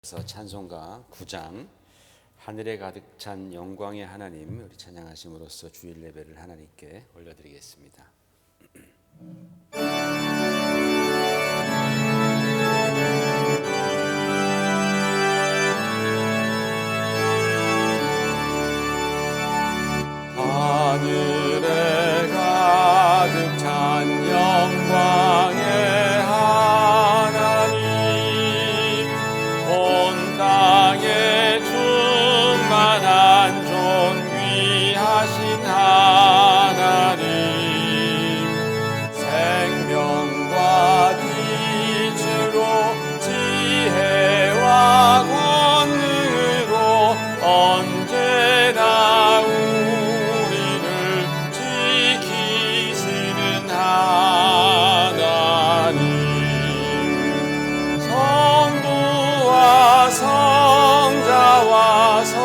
찬송가 9장 하늘에 가득 찬 영광의 하나님, 우리 찬양하심으로써 주일 예배를 하나님께 올려드리겠습니다. 하늘에 가득 찬 영광의 땅에 충만한 존귀하신 하나님, 생명과 빛으로 지혜와 권능으로 언제나 우리를 지키시는 하나님, 성부와 성자와 성령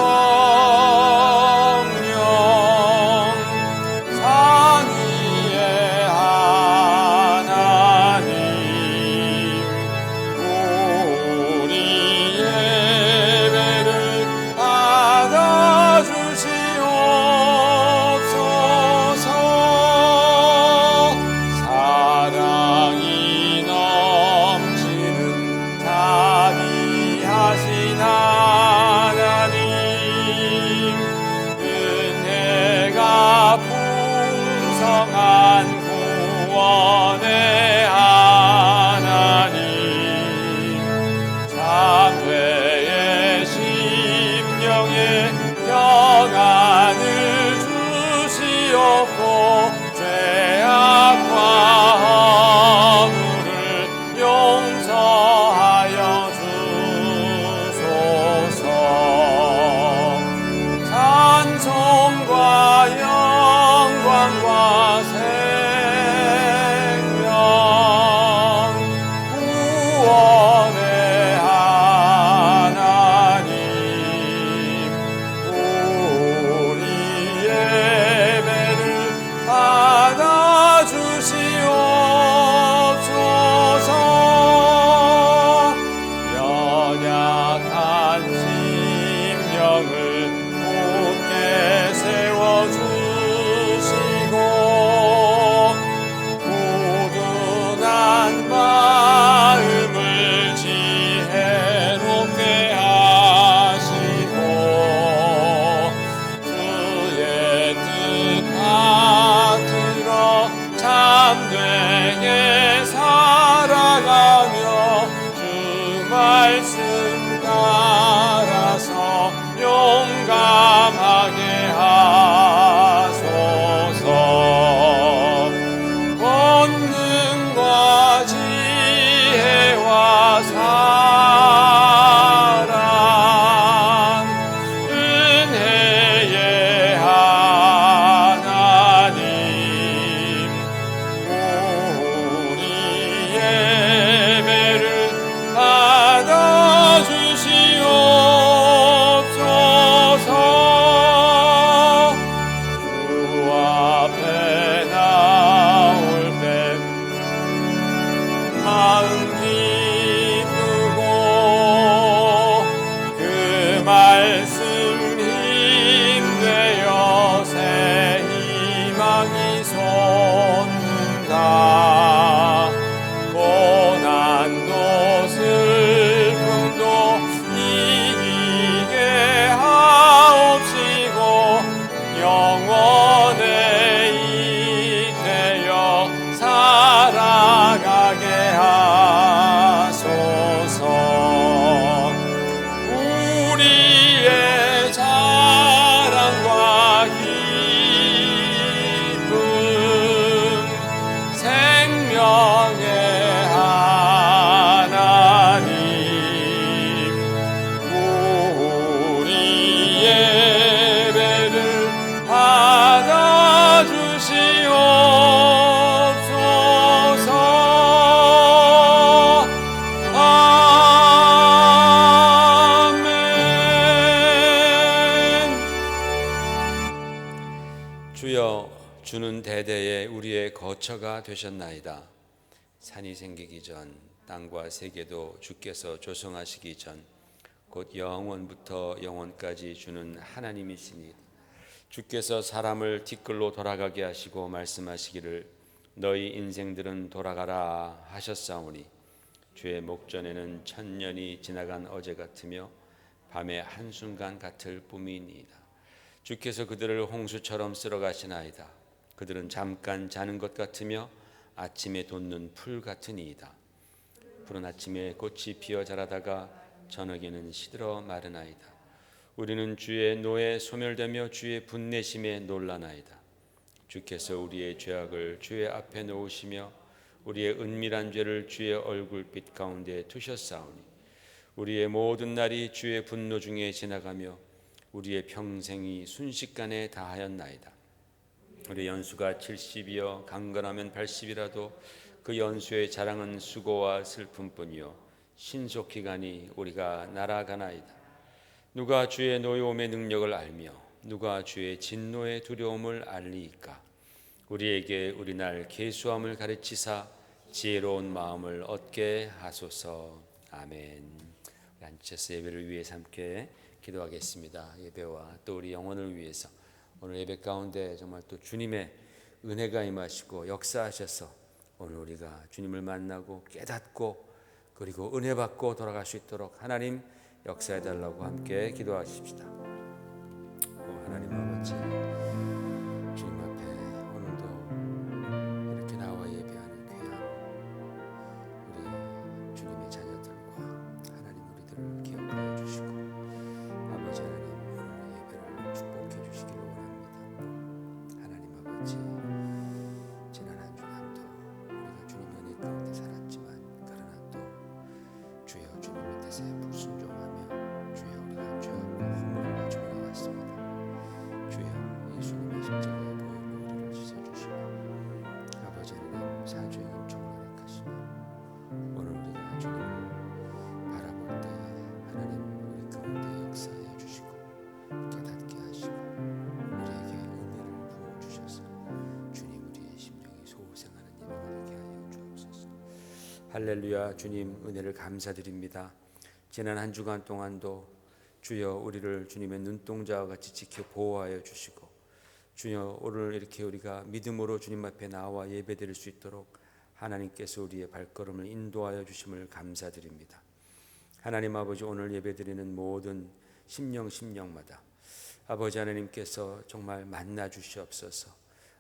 삼위의 하나님, 우리 예배를 받아주시옵소서. 사랑이 넘치는 자비하신 하나님, 은혜가 풍성한 구원의 하나님, 참회의 심령에 평안을 주시옵고 죄악과 허물을 용서하여 찬송과 영광과 생명 구원의 하나님, 우리 예배를 받아주시옵소서. 연약한 심령을 세워주시고 고둔한 마음을 지혜롭게 하시고 주의 뜻 받들어 참되게 살아가며 주 말씀 따라서 용감하게 하소서. 권능과 지혜와 사랑, 은혜의 하나님, 우리 예배를 받아주시옵소서. 마음 기쁘고 그 말씀 힘되어 새 희망이 솟는다. 고난도 슬픔도 이기게 하옵시고 영원에 잇대어 살아가게 하소서. 우리의 자랑과 기쁨, 생명의 하나님, 우리 예배를 받아주시옵소서. 주여, 주는 대대에 우리의 거처가 되셨나이다. 산이 생기기 전, 땅과 세계도 주께서 조성하시기 전 곧 영원부터 영원까지 주는 하나님이시니 주께서 사람을 티끌로 돌아가게 하시고 말씀하시기를 너희 인생들은 돌아가라 하셨사오니 주의 목전에는 천년이 지나간 어제 같으며 밤의 한순간 같을 뿐이니이다. 주께서 그들을 홍수처럼 쓸어가시나이다. 그들은 잠깐 자는 것 같으며 아침에 돋는 풀 같으니이다. 푸른 아침에 꽃이 피어 자라다가 저녁에는 시들어 마르나이다. 우리는 주의 노에 소멸되며 주의 분내심에 놀라나이다. 주께서 우리의 죄악을 주의 앞에 놓으시며 우리의 은밀한 죄를 주의 얼굴빛 가운데 두셨사오니 우리의 모든 날이 주의 분노 중에 지나가며 우리의 평생이 순식간에 다하였나이다. 우리 연수가 70이여 강건하면 80이라도 그 연수의 자랑은 수고와 슬픔뿐이요 신속히 가니 우리가 날아가나이다. 누가 주의 노여움의 능력을 알며 누가 주의 진노의 두려움을 알리이까. 우리에게 우리날 계수함을 가르치사 지혜로운 마음을 얻게 하소서. 아멘. 앉으셔서 예배를 위해서 함께 기도하겠습니다. 예배와 또 우리 영혼을 위해서 오늘 예배 가운데 정말 또 주님의 은혜가 임하시고 역사하셔서 오늘 우리가 주님을 만나고 깨닫고 그리고 은혜 받고 돌아갈 수 있도록 하나님 역사해 달라고 함께 기도하십시다. 하나님 아버지, 주님 앞에 오늘도 이렇게 나와 예배하는 귀한 우리 주님의 자녀들과 하나님 우리들을 기억하여 주시고 아버지 하나님 오늘 예배를 축복해 주시기를 원합니다. 하나님 아버지, 지난 한 주간도 우리가 주님의 은혜 가운데 살았지만 그러나 또 주여 주님 뜻에 불순종하며 주여 우리가 죄악과 허물을 가지고 나왔습니다. 주여 예수님의 십자가의 보혈로 우리를 씻어주시며 아버지 하나님 사죄의 은총을 허락하시며 오늘 우리가 주님을 바라볼 때에 하나님 우리 가운데 역사해 주시고 깨닫게 하시고 우리에게 은혜를 부어주셔서 주님 우리의 심령이 소생하는 예배가 되게 하여 주옵소서. 할렐루야. 주님 은혜를 감사드립니다. 지난 한 주간 동안도 주여 우리를 주님의 눈동자와 같이 지켜 보호하여 주시고 주여 오늘 이렇게 우리가 믿음으로 주님 앞에 나와 예배드릴 수 있도록 하나님께서 우리의 발걸음을 인도하여 주심을 감사드립니다. 하나님 아버지, 오늘 예배드리는 모든 심령마다 아버지 하나님께서 정말 만나 주시옵소서.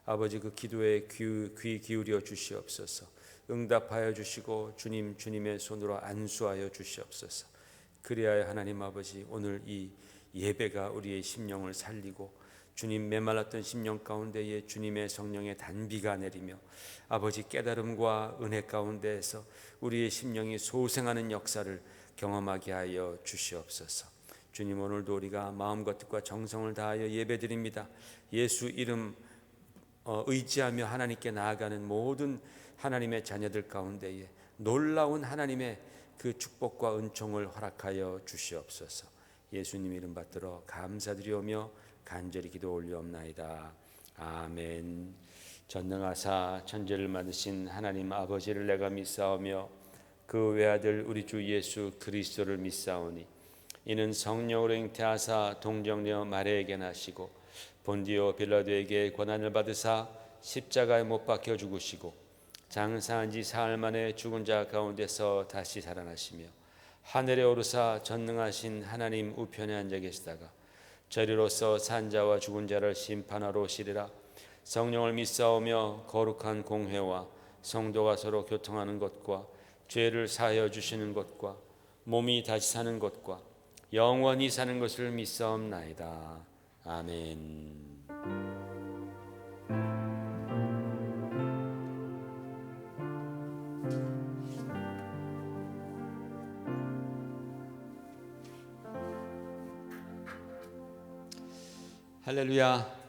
아버지 그 기도에 귀 기울여 주시옵소서. 응답하여 주시고 주님의 손으로 안수하여 주시옵소서. 그리하여 하나님 아버지 오늘 이 예배가 우리의 심령을 살리고 주님 메말랐던 심령 가운데에 주님의 성령의 단비가 내리며 아버지 깨달음과 은혜 가운데에서 우리의 심령이 소생하는 역사를 경험하게 하여 주시옵소서. 주님 오늘도 우리가 마음과 뜻과 정성을 다하여 예배드립니다. 예수 이름 의지하며 하나님께 나아가는 모든 하나님의 자녀들 가운데에 놀라운 하나님의 그 축복과 은총을 허락하여 주시옵소서. 예수님 이름 받들어 감사드리오며 간절히 기도 올리옵나이다. 아멘. 전능하사 천지를 만드신 하나님 아버지를 내가 믿사오며 그 외아들 우리 주 예수 그리스도를 믿사오니 이는 성령으로 잉태하사 동정녀 마리아에게 나시고 본디오 빌라도에게 고난을 받으사 십자가에 못 박혀 죽으시고 장사한 지 사흘 만에 죽은 자 가운데서 다시 살아나시며 하늘에 오르사 전능하신 하나님 우편에 앉아 계시다가 저리로서 산자와 죽은 자를 심판하러 오시리라. 성령을 믿사오며 거룩한 공회와 성도가 서로 교통하는 것과 죄를 사하여 주시는 것과 몸이 다시 사는 것과 영원히 사는 것을 믿사옵나이다. 아멘. 할렐루야.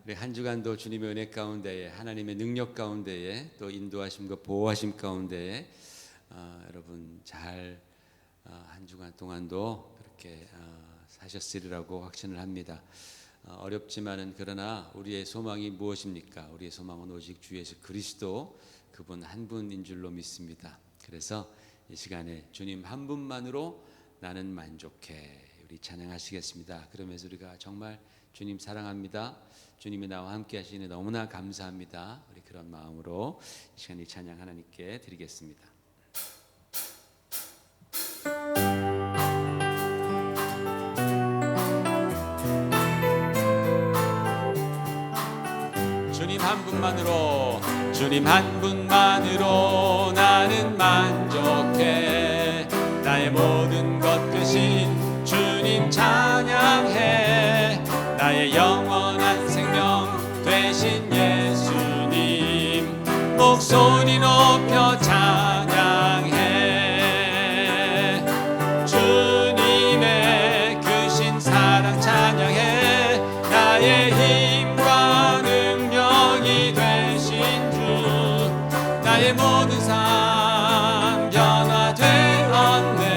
우리 한 주간도 주님의 은혜 가운데에 하나님의 능력 가운데에 또 인도하심과 보호하심 가운데에 여러분 잘 한 주간 동안도 그렇게 사셨으리라고 확신을 합니다. 어렵지만은 그러나 우리의 소망이 무엇입니까? 우리의 소망은 오직 주 예수 그리스도 그분 한 분인 줄로 믿습니다. 그래서 이 시간에 주님 한 분만으로 나는 만족해. 우리 찬양하시겠습니다. 그러면서 우리가 정말 주님 사랑합니다, 주님이 나와 함께 하시니 너무나 감사합니다, 우리 그런 마음으로 이 시간 이 찬양 하나님께 드리겠습니다. 주님 한 분만으로, 주님 한 분만으로 나는 만족해. 나의 모든 것 되신 주님 찬양해. 나의 영원한 생명 되신 예수님 목소리 높여 찬양해. 주님의 크신 사랑 찬양해. 나의 힘과 능력이 되신 주, 나의 모든 삶 변화되었네.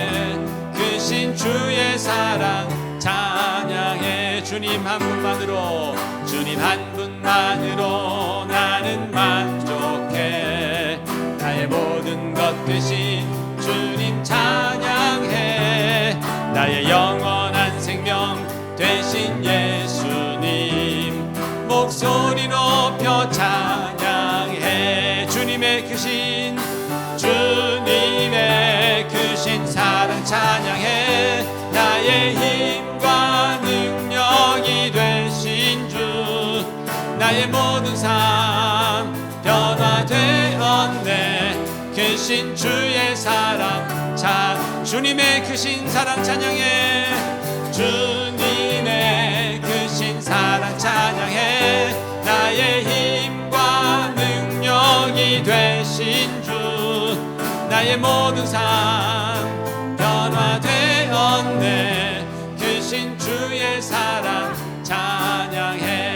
크신 주의 사랑 찬양해. 주님 한 분만으로, 주님 한 분만으로 나는 만족해. 나의 모든 것 되신 주님 찬양해. 나의 영원한 생명 되신 예수님 목소리 높여 찬양해. 주님의 크신, 주님의 크신 사랑 찬양해. 나의 힘과 능력이 되신 주, 나의 모든 삶 변화되었네. 크신 주의 사랑 주님의 크신 사랑 찬양해. 주님의 크신 사랑 찬양해. 나의 힘과 능력이 되신 주, 나의 모든 삶 변화되었네. 크신 주의 사랑 찬양해.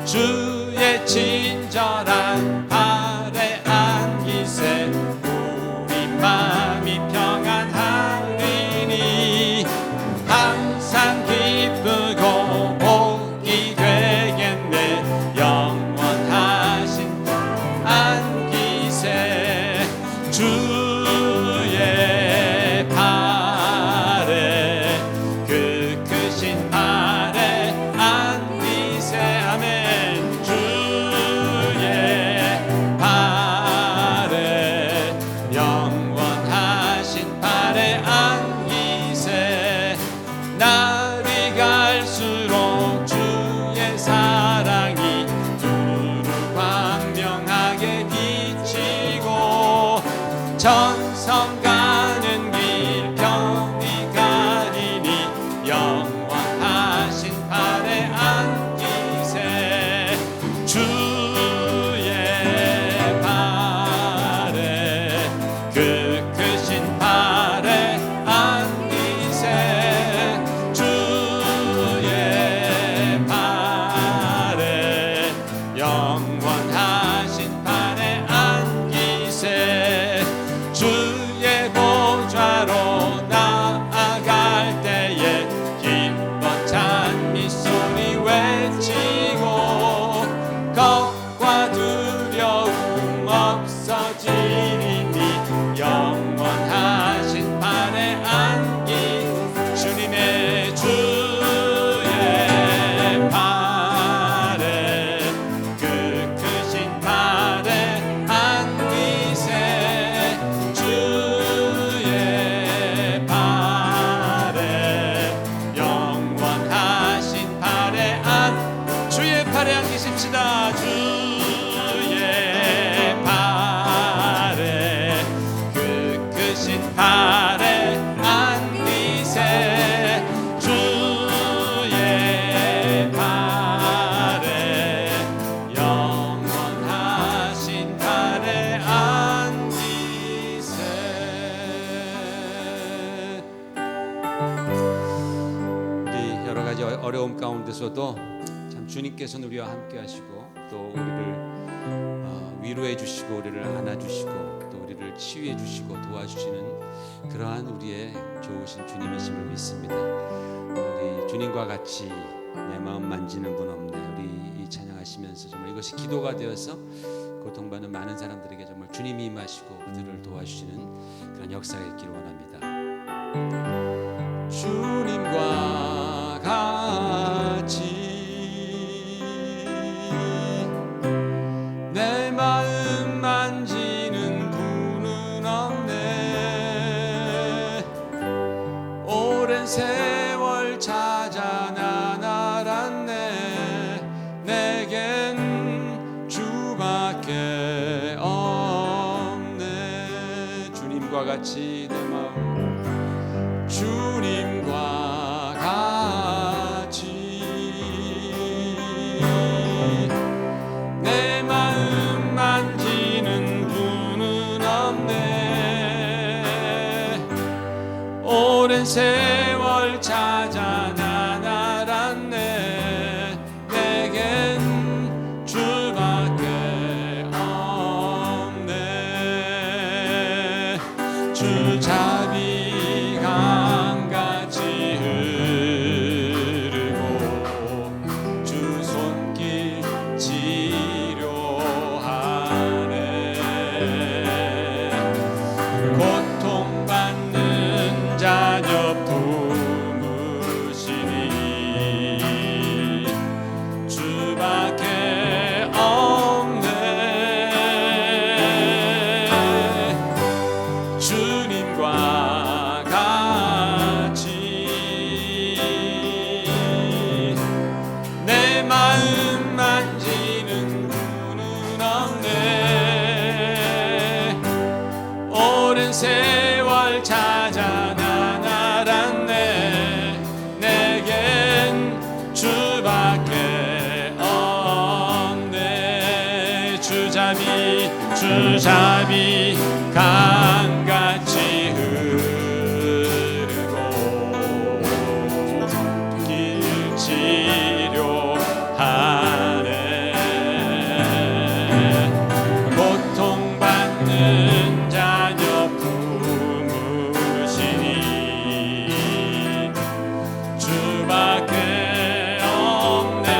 주의 친절한 발에 안기세. 우리 마음이 평안하리니 항상 기쁘고 복이 되겠네. 영원하신 안기세. 주의 발에, 그 크신 발에 안기세. 아멘. 주의 발에, 영원하신 발에 안기세. 날이 갈수록 주의 사랑이 두루 광명하게 비치고 천성 가는 길 편히 가리니 영원하신 발에 안기세. 주의 발에, 그 크신 발에 안기세. 주의 발에, 영원하신 발에 안기세. 주의 보좌로 나아갈 때에 기뻐 찬미 소리 외치고 겁과 두려움 없어지리니 영원하신 발에 안기. 주님의 주의 발에, 그 크신 발에 안기세. 주의 발에, 영원하신 발에 주의 발에 안기십시다. 주의 발에, 그 크신 발에 안기세. 주의 발에, 영원하신 발에 안기세. 우리 여러 가지 어려움 가운데서도 참 주님께서는 우리와 함께 하시고 또 우리를 위로해 주시고 우리를 안아주시고 또 우리를 치유해 주시고 도와주시는 그러한 우리의 좋으신 주님이심을 믿습니다. 우리 주님과 같이 내 마음 만지는 분 없네. 우리 이 찬양하시면서 정말 이것이 기도가 되어서 고통받는 많은 사람들에게 정말 주님이 임하시고 그들을 도와주시는 그런 역사가 있기를 원합니다. 주님과 같이 내 마음 만지는 분은 없네. 오랜 세월 찾아 난 알았네. 내겐 주밖에 없네. 주님과 같이 내 마음 주님과 같이 내 마음 만지는 분은 없네. 오랜 세월 찾아 난 알았네. 내겐 주밖에 없네. 주 자비 강같이 흐르고 주 손길 치료하네. 고통받는 자녀 품으시니 주밖에 없네. 주님과 같이 내 마음 만지는 분은 없네. 오랜 세월 찾아 난 알았네. 내겐 주밖에 없네. 주자비 강같이 흐르고 길 치료하네. 고통받는 자녀 품으시니 주밖에 없네.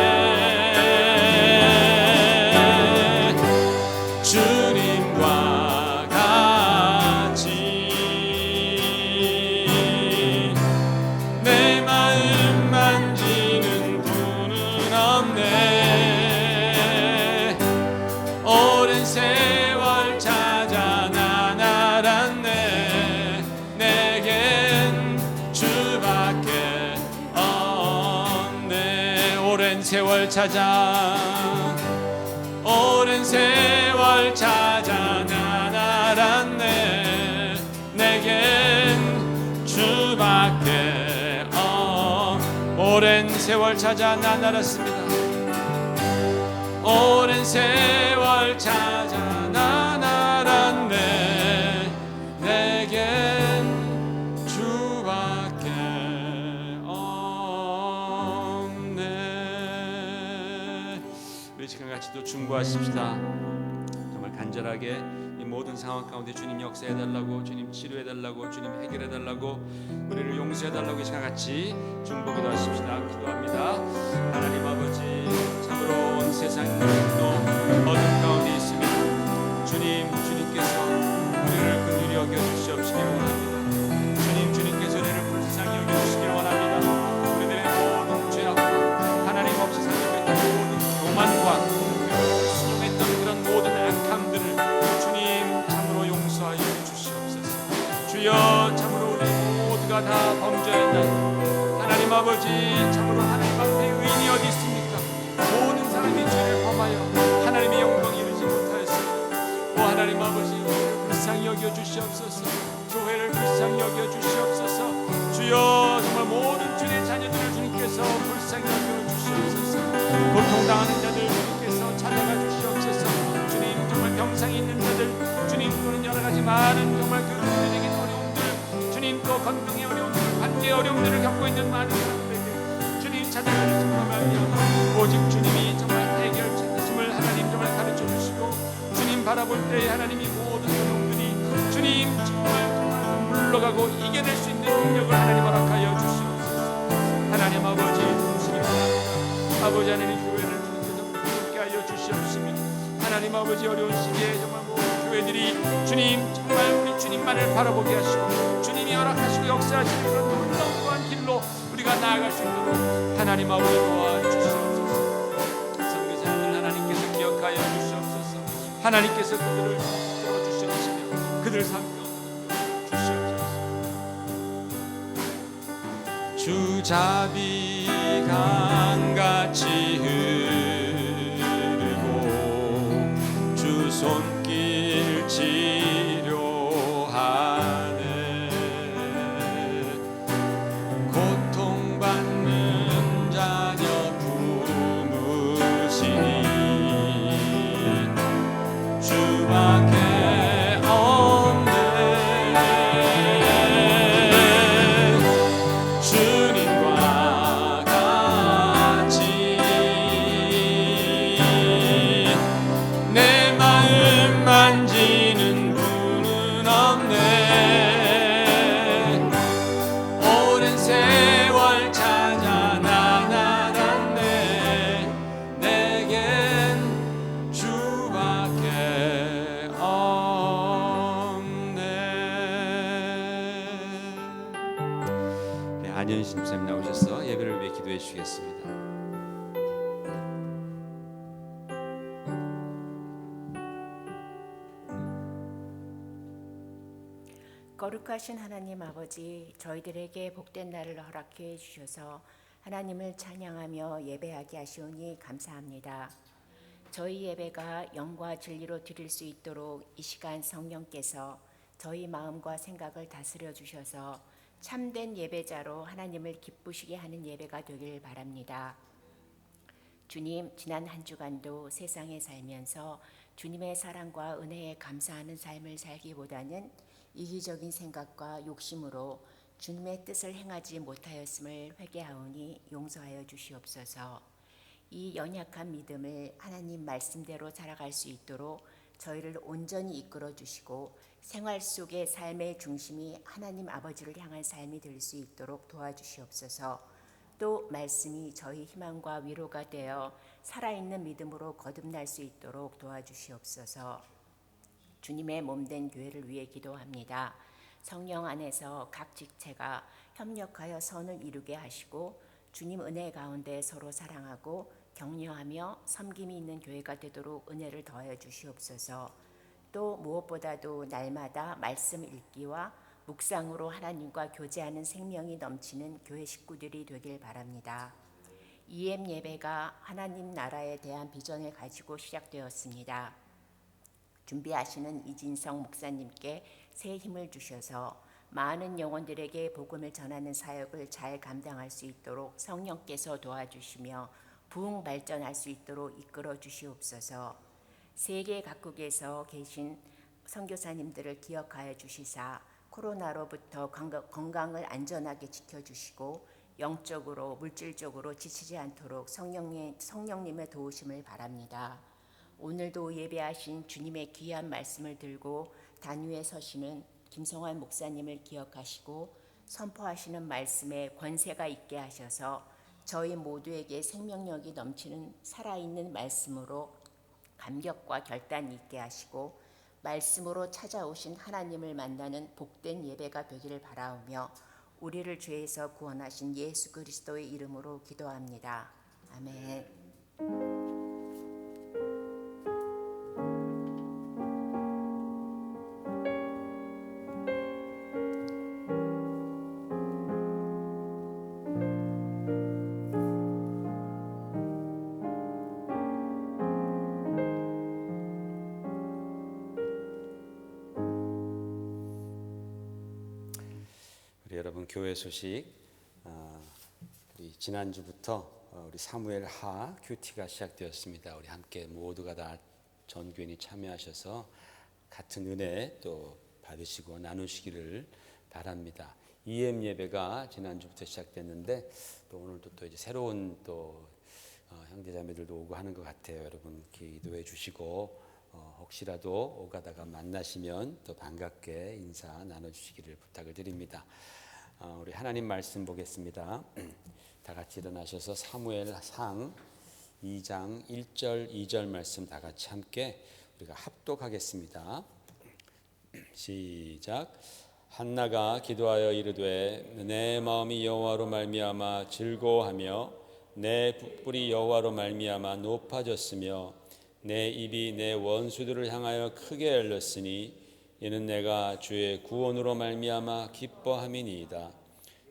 주님과 같이 내 마음 만지는 분은 없네. 오랜 세월 찾아 난 알았네. 내겐 주밖에 없네. 오랜 세월 찾아 난 알았네. 내겐 주밖에 오랜 세월 찾아 난 알았습니다. 오랜 세월 찾아 난 알았네. 내겐 주밖에 없네. 우리 지금 같이 또 중보하십시다. 정말 간절하게 이 모든 상황 가운데 주님 역사해달라고, 주님 치료해달라고, 주님 해결해달라고, 우리를 용서해달라고 이 시간 같이 중보기도 하십시다. 기도합니다. 하나님 아버지, 참으로 온 세상이 또 어둠 가운데 있습니다. 주님께서 우리를 긍휼히 여겨주시옵시기 원합니다. 주님께서 우리를 불쌍히 여겨주시기 원합니다. 우리들의 모든 죄악과 하나님 없이 살아가는 모든 교만과 수용했던 그런 모든 악함들을 주님 참으로 용서하여 주시옵소서. 주여, 참으로 우리 모두가 다 범죄했나이다. 하나님 아버지, 참으로 하나님 앞에 의인이 어디 있습니까? 모든 사람이 죄를 범하여 하나님의 영광 이루지 못하였습니다. 오 하나님 아버지, 우리를 불쌍히 여겨 주시옵소서. 교회를 불쌍히 여겨 주시옵소서. 주여, 정말 모든 주의 자녀들을 주님께서 불쌍히 여겨 주시옵소서. 고통당하는 자들 주님께서 찾아가 주시옵소서. 주님, 정말 병상이 있는 자들, 주님, 또는 여러 가지 많은 정말 그 경제적인 어려움들, 주님, 또 건강의 어려움들, 관계 어려움들을 겪고 있는 많은 사람들에게 주님 찾아가 주시옵소서. 오직 주님이 정말 해결책임을 하나님 정말 가르쳐 주시고, 주님 바라볼 때 하나님이 모든 어려움들이 주님 정말 물러가고 이겨낼 수 있는 능력을 하나님 허락하여 주시옵소서. 하나님 아버지, 주시기 바랍니다. 아버지 하나님, 교회를 주님께서 함께 하여 주시옵시며, 하나님 아버지, 어려운 시기에 정말 모든 교회들이 주님 정말 우리 주님만을 바라보게 하시고, 주님 주님이 허락하시고 역사하시는 그런 놀라운 길로 우리가 나아갈 수 있도록 하나님 아버지 도와주시옵소서. 선교사님들 하나님께서 기억하여 주시옵소서. 하나님께서 그들을 들어주시옵시며 그들 삶에 주시옵소서. 주자비 강같이 흐르고 주 손길 치료하네. 고통받는 자녀 품으시니 주밖에 안현신 목사님 나오셔서 예배를 위해 기도해 주시겠습니다. 거룩하신 하나님 아버지, 저희들에게 복된 날을 허락해 주셔서 하나님을 찬양하며 예배하게 하시오니 감사합니다. 저희 예배가 영과 진리로 드릴 수 있도록 이 시간 성령께서 저희 마음과 생각을 다스려 주셔서 참된 예배자로 하나님을 기쁘시게 하는 예배가 되길 바랍니다. 주님, 지난 한 주간도 세상에 살면서 주님의 사랑과 은혜에 감사하는 삶을 살기보다는 이기적인 생각과 욕심으로 주님의 뜻을 행하지 못하였음을 회개하오니 용서하여 주시옵소서. 이 연약한 믿음을 하나님 말씀대로 살아갈 수 있도록 저희를 온전히 이끌어 주시고 생활 속의 삶의 중심이 하나님 아버지를 향한 삶이 될 수 있도록 도와주시옵소서. 또 말씀이 저희 희망과 위로가 되어 살아있는 믿음으로 거듭날 수 있도록 도와주시옵소서. 주님의 몸된 교회를 위해 기도합니다. 성령 안에서 각 직체가 협력하여 선을 이루게 하시고 주님 은혜 가운데 서로 사랑하고 격려하며 섬김이 있는 교회가 되도록 은혜를 더하여 주시옵소서. 또 무엇보다도 날마다 말씀 읽기와 묵상으로 하나님과 교제하는 생명이 넘치는 교회 식구들이 되길 바랍니다. EM 예배가 하나님 나라에 대한 비전을 가지고 시작되었습니다. 준비하시는 이진성 목사님께 새 힘을 주셔서 많은 영혼들에게 복음을 전하는 사역을 잘 감당할 수 있도록 성령께서 도와주시며 부흥 발전할 수 있도록 이끌어 주시옵소서. 세계 각국에서 계신 선교사님들을 기억하여 주시사 코로나로부터 건강을 안전하게 지켜주시고 영적으로 물질적으로 지치지 않도록 성령님의 도우심을 바랍니다. 오늘도 예배하신 주님의 귀한 말씀을 들고 단위에 서시는 김성환 목사님을 기억하시고 선포하시는 말씀에 권세가 있게 하셔서 저희 모두에게 생명력이 넘치는 살아있는 말씀으로 감격과 결단이 있게 하시고 말씀으로 찾아오신 하나님을 만나는 복된 예배가 되기를 바라오며 우리를 죄에서 구원하신 예수 그리스도의 이름으로 기도합니다. 아멘. 여러분 교회 소식, 우리 지난주부터 우리 사무엘 하 큐티가 시작되었습니다. 우리 함께 모두가 다 전교인이 참여하셔서 같은 은혜 또 받으시고 나누시기를 바랍니다. EM 예배가 지난주부터 시작됐는데 또 오늘도 또 이제 새로운 또 형제자매들도 오고 하는 것 같아요. 여러분 기도해 주시고 혹시라도 오가다가 만나시면 또 반갑게 인사 나눠주시기를 부탁을 드립니다. 우리 하나님 말씀 보겠습니다. 다 같이 일어나셔서 사무엘상 2장 1절 2절 말씀 다 같이 함께 우리가 합독하겠습니다. 시작. 한나가 기도하여 이르되 내 마음이 여호와로 말미암아 즐거워하며 내 뿔이 여호와로 말미암아 높아졌으며 내 입이 내 원수들을 향하여 크게 열렸으니 이는 내가 주의 구원으로 말미암아 기뻐함이니이다.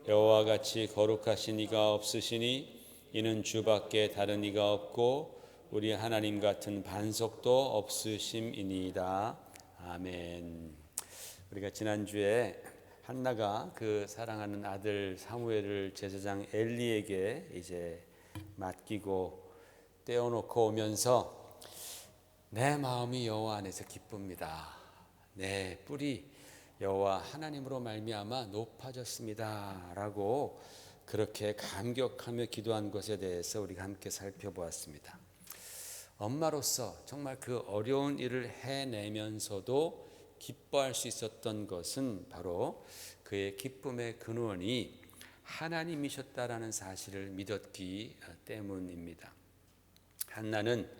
여호와 같이 거룩하신 이가 없으시니 이는 주밖에 다른 이가 없고 우리 하나님 같은 반석도 없으심이니이다. 아멘. 우리가 지난주에 한나가 그 사랑하는 아들 사무엘을 제사장 엘리에게 이제 맡기고 떼어놓고 오면서 내 마음이 여호와 안에서 기쁩니다. 내 뿔이 여호와 하나님으로 말미암아 높아졌습니다라고 그렇게 감격하며 기도한 것에 대해서 우리가 함께 살펴보았습니다. 엄마로서 정말 그 어려운 일을 해내면서도 기뻐할 수 있었던 것은 바로 그의 기쁨의 근원이 하나님이셨다라는 사실을 믿었기 때문입니다. 한나는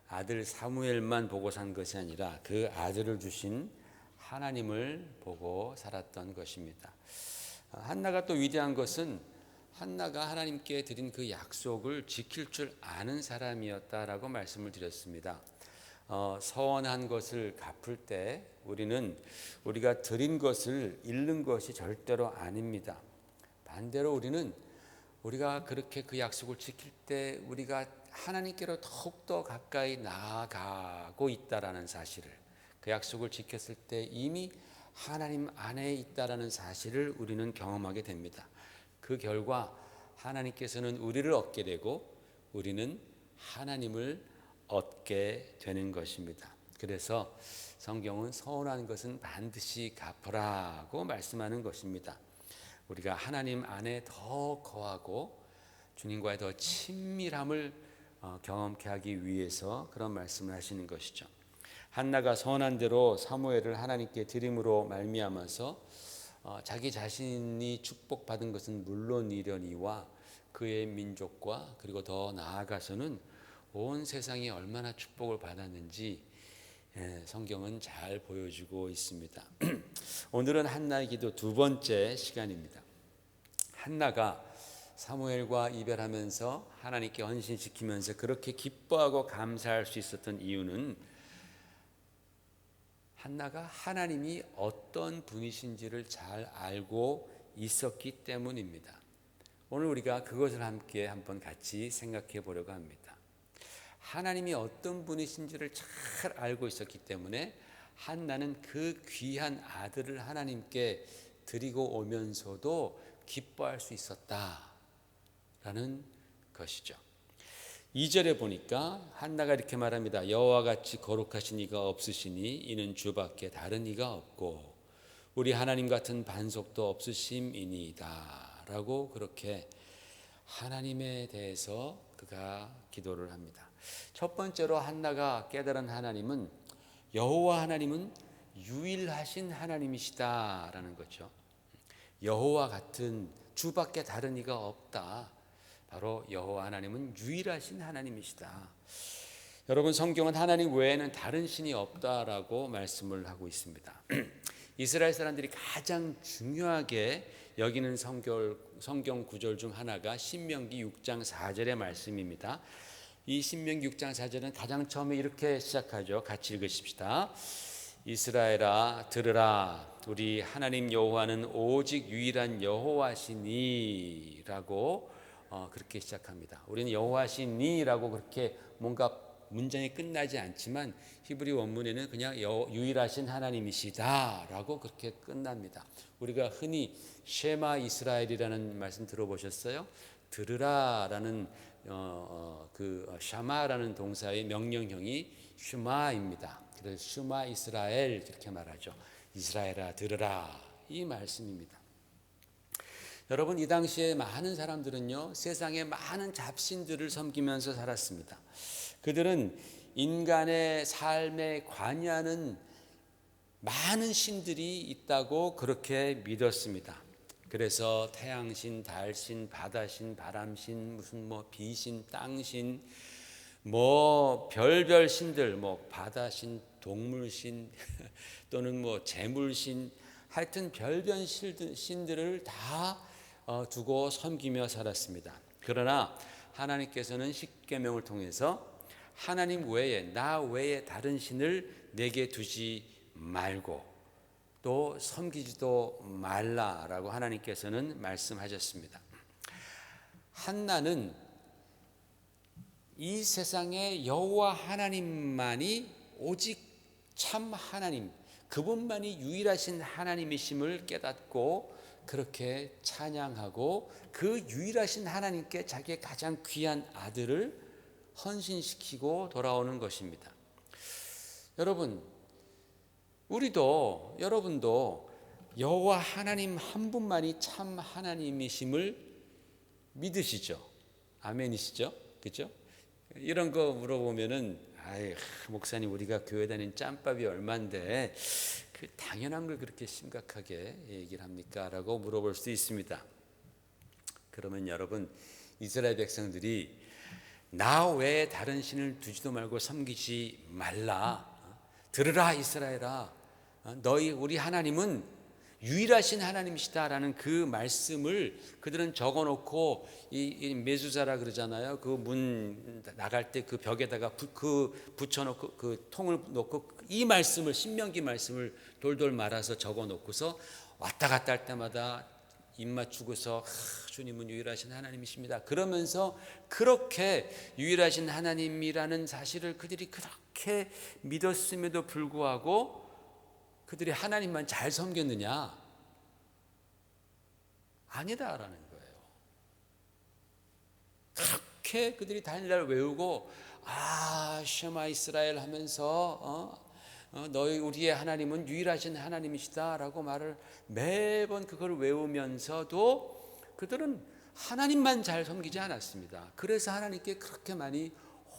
아들 사무엘만 보고 산 것이 아니라 그 아들을 주신 하나님을 보고 살았던 것입니다. 한나가 또 위대한 것은 한나가 하나님께 드린 그 약속을 지킬 줄 아는 사람이었다라고 말씀을 드렸습니다. 서원한 것을 갚을 때 우리가 드린 것을 잃는 것이 절대로 아닙니다. 반대로 우리가 그렇게 그 약속을 지킬 때 우리가 하나님께로 더욱더 가까이 나아가고 있다라는 사실을, 그 약속을 지켰을 때 이미 하나님 안에 있다라는 사실을 우리는 경험하게 됩니다. 그 결과 하나님께서는 우리를 얻게 되고 우리는 하나님을 얻게 되는 것입니다. 그래서 성경은 서원한 것은 반드시 갚으라고 말씀하는 것입니다. 우리가 하나님 안에 더 거하고 주님과의 더 친밀함을 경험케 하기 위해서 그런 말씀을 하시는 것이죠. 한나가 서원한 대로 사무엘을 하나님께 드림으로 말미암아서 자기 자신이 축복받은 것은 물론이려니와 그의 민족과 그리고 더 나아가서는 온 세상이 얼마나 축복을 받았는지 성경은 잘 보여주고 있습니다. 오늘은 한나의 기도 두 번째 시간입니다. 한나가 사무엘과 이별하면서 하나님께 헌신시키면서 그렇게 기뻐하고 감사할 수 있었던 이유는 한나가 하나님이 어떤 분이신지를 잘 알고 있었기 때문입니다. 오늘 우리가 그것을 함께 한번 같이 생각해 보려고 합니다. 하나님이 어떤 분이신지를 잘 알고 있었기 때문에 한나는 그 귀한 아들을 하나님께 드리고 오면서도 기뻐할 수 있었다라는 것이죠. 2절에 보니까 한나가 이렇게 말합니다. 여호와 같이 거룩하신 이가 없으시니 이는 주밖에 다른 이가 없고 우리 하나님 같은 반석도 없으심이니이다 라고 그렇게 하나님에 대해서 그가 기도를 합니다. 첫 번째로 한나가 깨달은 하나님은 여호와 하나님은 유일하신 하나님이시다라는 거죠. 여호와 같은 주밖에 다른 이가 없다. 바로 여호와 하나님은 유일하신 하나님이시다. 여러분, 성경은 하나님 외에는 다른 신이 없다라고 말씀을 하고 있습니다. 이스라엘 사람들이 가장 중요하게 여기는 성경 구절 중 하나가 신명기 6장 4절의 말씀입니다. 이 신명기 6장 4절은 가장 처음에 이렇게 시작하죠. 같이 읽으십시다. 이스라엘아 들으라, 우리 하나님 여호와는 오직 유일한 여호와시니 라고 그렇게 시작합니다. 우리는 여호와시니라고 그렇게 뭔가 문장이 끝나지 않지만 히브리 원문에는 그냥 유일하신 하나님이시다라고 그렇게 끝납니다. 우리가 흔히 쉐마 이스라엘이라는 말씀 들어보셨어요? 들으라라는 그 샤마라는 동사의 명령형이 슈마입니다. 그래서 슈마 이스라엘 이렇게 말하죠. 이스라엘아 들으라, 이 말씀입니다. 여러분, 이 당시에 많은 사람들은요 세상의 많은 잡신들을 섬기면서 살았습니다. 그들은 인간의 삶에 관여하는 많은 신들이 있다고 그렇게 믿었습니다. 그래서 태양신, 달신, 바다신, 바람신, 무슨 비신, 땅신, 별별 신들, 바다신, 동물신 또는 재물신, 하여튼 별변 신들을 다 두고 섬기며 살았습니다. 그러나 하나님께서는 십계명을 통해서 하나님 외에, 나 외에 다른 신을 내게 두지 말고 또 섬기지도 말라라고 하나님께서는 말씀하셨습니다. 한나는 이 세상에 여호와 하나님만이 오직 참 하나님, 그분만이 유일하신 하나님이심을 깨닫고 그렇게 찬양하고 그 유일하신 하나님께 자기의 가장 귀한 아들을 헌신시키고 돌아오는 것입니다. 여러분, 여러분도 여호와 하나님 한 분만이 참 하나님이심을 믿으시죠? 아멘이시죠? 그렇죠? 이런 거 물어보면은 목사님 우리가 교회 다니는 짬밥이 얼만데 그 당연한 걸 그렇게 심각하게 얘기를 합니까? 라고 물어볼 수 있습니다. 그러면 여러분, 이스라엘 백성들이 나 외에 다른 신을 두지도 말고 섬기지 말라, 들으라 이스라엘아, 우리 하나님은 유일하신 하나님이시다라는 그 말씀을 그들은 적어놓고 이 메수자라 그러잖아요. 그 문 나갈 때 그 벽에다가 붙여놓고 그 통을 놓고 이 말씀을, 신명기 말씀을 돌돌 말아서 적어놓고서 왔다 갔다 할 때마다 입 맞추고서 주님은 유일하신 하나님이십니다. 그러면서 그렇게 유일하신 하나님이라는 사실을 그들이 그렇게 믿었음에도 불구하고 그들이 하나님만 잘 섬겼느냐? 아니다라는 거예요. 그렇게 그들이 다니엘을 외우고 쉐마 이스라엘 하면서 너희 우리의 하나님은 유일하신 하나님이시다라고 말을 매번 그걸 외우면서도 그들은 하나님만 잘 섬기지 않았습니다. 그래서 하나님께 그렇게 많이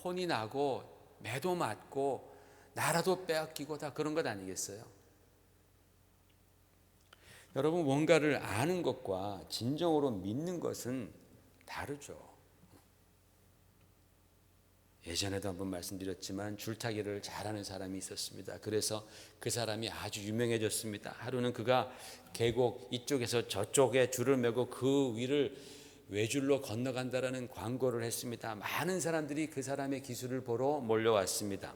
혼이 나고 매도 맞고 나라도 빼앗기고 다 그런 것 아니겠어요? 여러분, 뭔가를 아는 것과 진정으로 믿는 것은 다르죠. 예전에도 한번 말씀드렸지만 줄타기를 잘하는 사람이 있었습니다. 그래서 그 사람이 아주 유명해졌습니다. 하루는 그가 계곡 이쪽에서 저쪽에 줄을 메고 그 위를 외줄로 건너간다라는 광고를 했습니다. 많은 사람들이 그 사람의 기술을 보러 몰려왔습니다.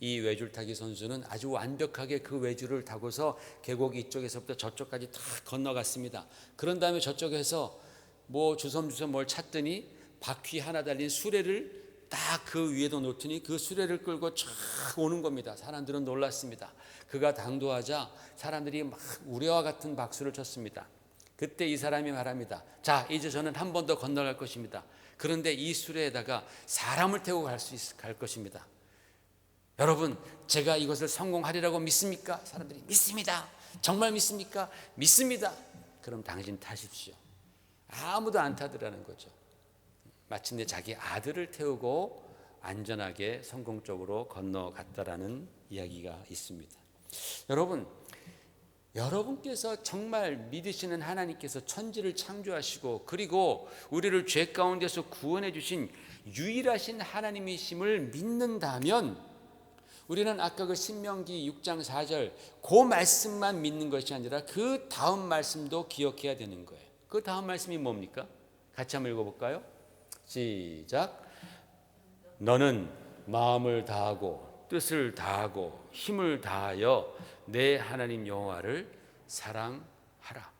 이 외줄타기 선수는 아주 완벽하게 그 외줄을 타고서 계곡 이쪽에서부터 저쪽까지 다 건너갔습니다. 그런 다음에 저쪽에서 주섬주섬 뭘 찾더니 바퀴 하나 달린 수레를 딱 그 위에도 놓더니 그 수레를 끌고 쫙 오는 겁니다. 사람들은 놀랐습니다. 그가 당도하자 사람들이 막 우레와 같은 박수를 쳤습니다. 그때 이 사람이 말합니다. 자, 이제 저는 한 번 더 건너갈 것입니다. 그런데 이 수레에다가 사람을 태우고 갈 것입니다. 여러분, 제가 이것을 성공하리라고 믿습니까? 사람들이 믿습니다. 정말 믿습니까? 믿습니다. 그럼 당신 타십시오. 아무도 안 타더라는 거죠. 마침내 자기 아들을 태우고 안전하게 성공적으로 건너갔다라는 이야기가 있습니다. 여러분께서 정말 믿으시는 하나님께서 천지를 창조하시고 그리고 우리를 죄 가운데서 구원해 주신 유일하신 하나님이심을 믿는다면 우리는 아까 그 신명기 6장 4절 그 말씀만 믿는 것이 아니라 그 다음 말씀도 기억해야 되는 거예요. 그 다음 말씀이 뭡니까? 같이 한번 읽어볼까요? 시작. 너는 마음을 다하고 뜻을 다하고 힘을 다하여 내 하나님 여호와를 사랑하라.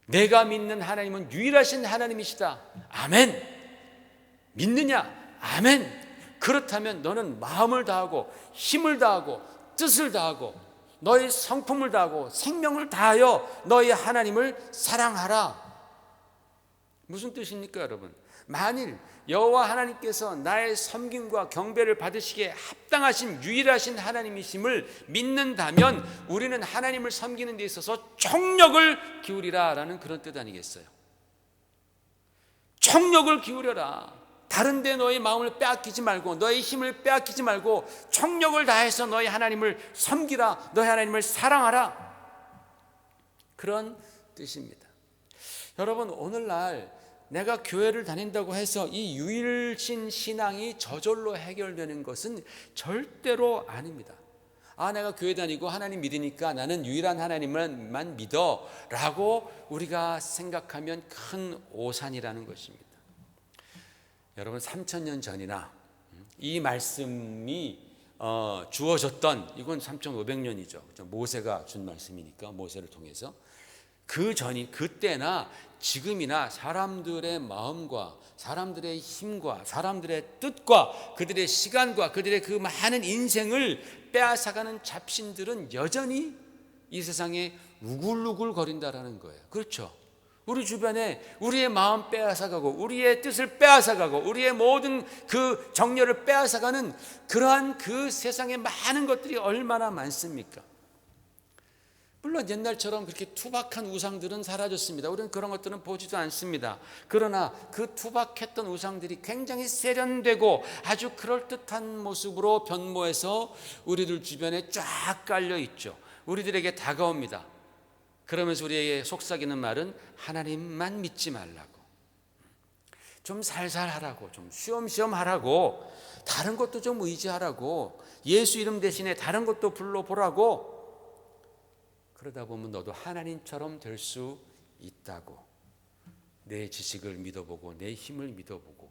내가 믿는 하나님은 유일하신 하나님이시다. 아멘. 믿느냐? 아멘. 그렇다면 너는 마음을 다하고 힘을 다하고 뜻을 다하고 너의 성품을 다하고 생명을 다하여 너의 하나님을 사랑하라. 무슨 뜻입니까, 여러분? 만일 여호와 하나님께서 나의 섬김과 경배를 받으시기에 합당하신 유일하신 하나님이심을 믿는다면 우리는 하나님을 섬기는 데 있어서 총력을 기울이라라는 그런 뜻 아니겠어요? 총력을 기울여라. 다른 데 너의 마음을 빼앗기지 말고 너의 힘을 빼앗기지 말고 총력을 다해서 너의 하나님을 섬기라. 너의 하나님을 사랑하라. 그런 뜻입니다. 여러분, 오늘날 내가 교회를 다닌다고 해서 이 유일신 신앙이 저절로 해결되는 것은 절대로 아닙니다. 내가 교회 다니고 하나님 믿으니까 나는 유일한 하나님만 믿어 라고 우리가 생각하면 큰 오산이라는 것입니다. 여러분 3000년 전이나 이 말씀이 주어졌던, 이건 3500년이죠. 모세가 준 말씀이니까, 모세를 통해서 그때나 지금이나 사람들의 마음과 사람들의 힘과 사람들의 뜻과 그들의 시간과 그들의 그 많은 인생을 빼앗아가는 잡신들은 여전히 이 세상에 우글우글 거린다라는 거예요. 그렇죠? 우리 주변에 우리의 마음 빼앗아가고 우리의 뜻을 빼앗아가고 우리의 모든 그 정열을 빼앗아가는 그러한 그 세상에 많은 것들이 얼마나 많습니까? 물론 옛날처럼 그렇게 투박한 우상들은 사라졌습니다. 우리는 그런 것들은 보지도 않습니다. 그러나 그 투박했던 우상들이 굉장히 세련되고 아주 그럴듯한 모습으로 변모해서 우리들 주변에 쫙 깔려 있죠. 우리들에게 다가옵니다. 그러면서 우리에게 속삭이는 말은 하나님만 믿지 말라고, 좀 살살 하라고, 좀 쉬엄쉬엄 하라고, 다른 것도 좀 의지하라고, 예수 이름 대신에 다른 것도 불러보라고. 그러다 보면 너도 하나님처럼 될 수 있다고, 내 지식을 믿어보고 내 힘을 믿어보고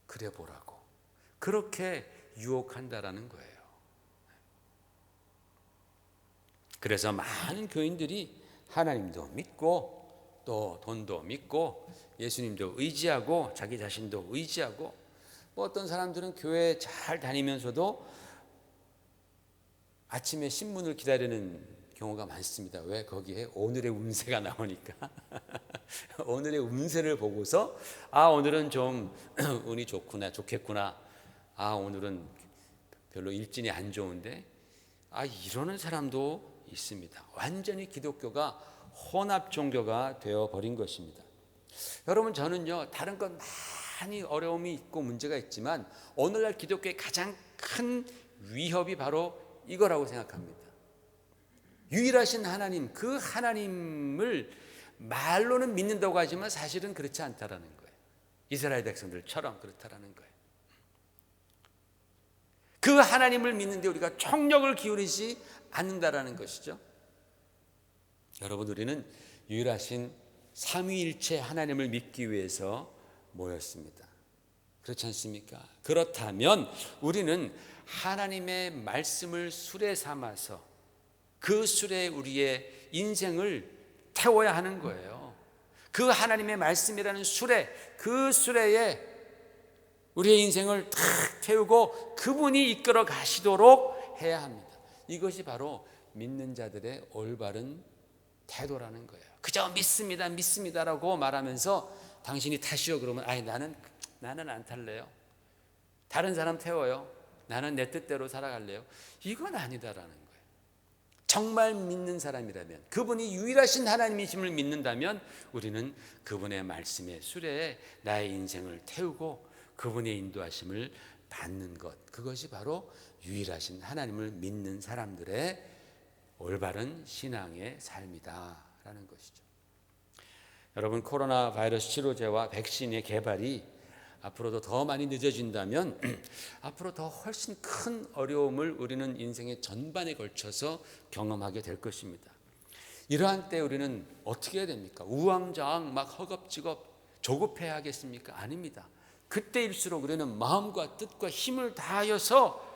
그래 보라고, 그렇게 유혹한다라는 거예요. 그래서 많은 교인들이 하나님도 믿고 또 돈도 믿고 예수님도 의지하고 자기 자신도 의지하고, 어떤 사람들은 교회 잘 다니면서도 아침에 신문을 기다리는 경우가 많습니다. 왜? 거기에 오늘의 운세가 나오니까 오늘의 운세를 보고서 오늘은 좀 운이 좋겠구나, 오늘은 별로 일진이 안 좋은데, 이러는 사람도 있습니다. 완전히 기독교가 혼합 종교가 되어버린 것입니다. 여러분, 저는요, 다른 건 많이 어려움이 있고 문제가 있지만 오늘날 기독교의 가장 큰 위협이 바로 이거라고 생각합니다. 유일하신 하나님, 그 하나님을 말로는 믿는다고 하지만 사실은 그렇지 않다라는 거예요. 이스라엘 백성들처럼 그렇다라는 거예요. 그 하나님을 믿는데 우리가 총력을 기울이지 않는다라는 것이죠. 여러분, 우리는 유일하신 삼위일체 하나님을 믿기 위해서 모였습니다. 그렇지 않습니까? 그렇다면 우리는 하나님의 말씀을 수레 삼아서 그 수레에 우리의 인생을 태워야 하는 거예요. 그 하나님의 말씀이라는 수레, 그 수레에 우리의 인생을 탁 태우고 그분이 이끌어 가시도록 해야 합니다. 이것이 바로 믿는 자들의 올바른 태도라는 거예요. 그저 믿습니다라고 말하면서 당신이 타시오 그러면 나는 안 탈래요. 다른 사람 태워요. 나는 내 뜻대로 살아갈래요. 이건 아니다라는 거예요. 정말 믿는 사람이라면, 그분이 유일하신 하나님이심을 믿는다면 우리는 그분의 말씀의 수레에 나의 인생을 태우고 그분의 인도하심을 받는 것, 그것이 바로 유일하신 하나님을 믿는 사람들의 올바른 신앙의 삶이다라는 것이죠. 여러분, 코로나 바이러스 치료제와 백신의 개발이 앞으로도 더 많이 늦어진다면 앞으로 더 훨씬 큰 어려움을 우리는 인생의 전반에 걸쳐서 경험하게 될 것입니다. 이러한 때 우리는 어떻게 해야 됩니까? 우왕좌왕 막 허겁지겁 조급해야 하겠습니까? 아닙니다. 그때일수록 우리는 마음과 뜻과 힘을 다하여서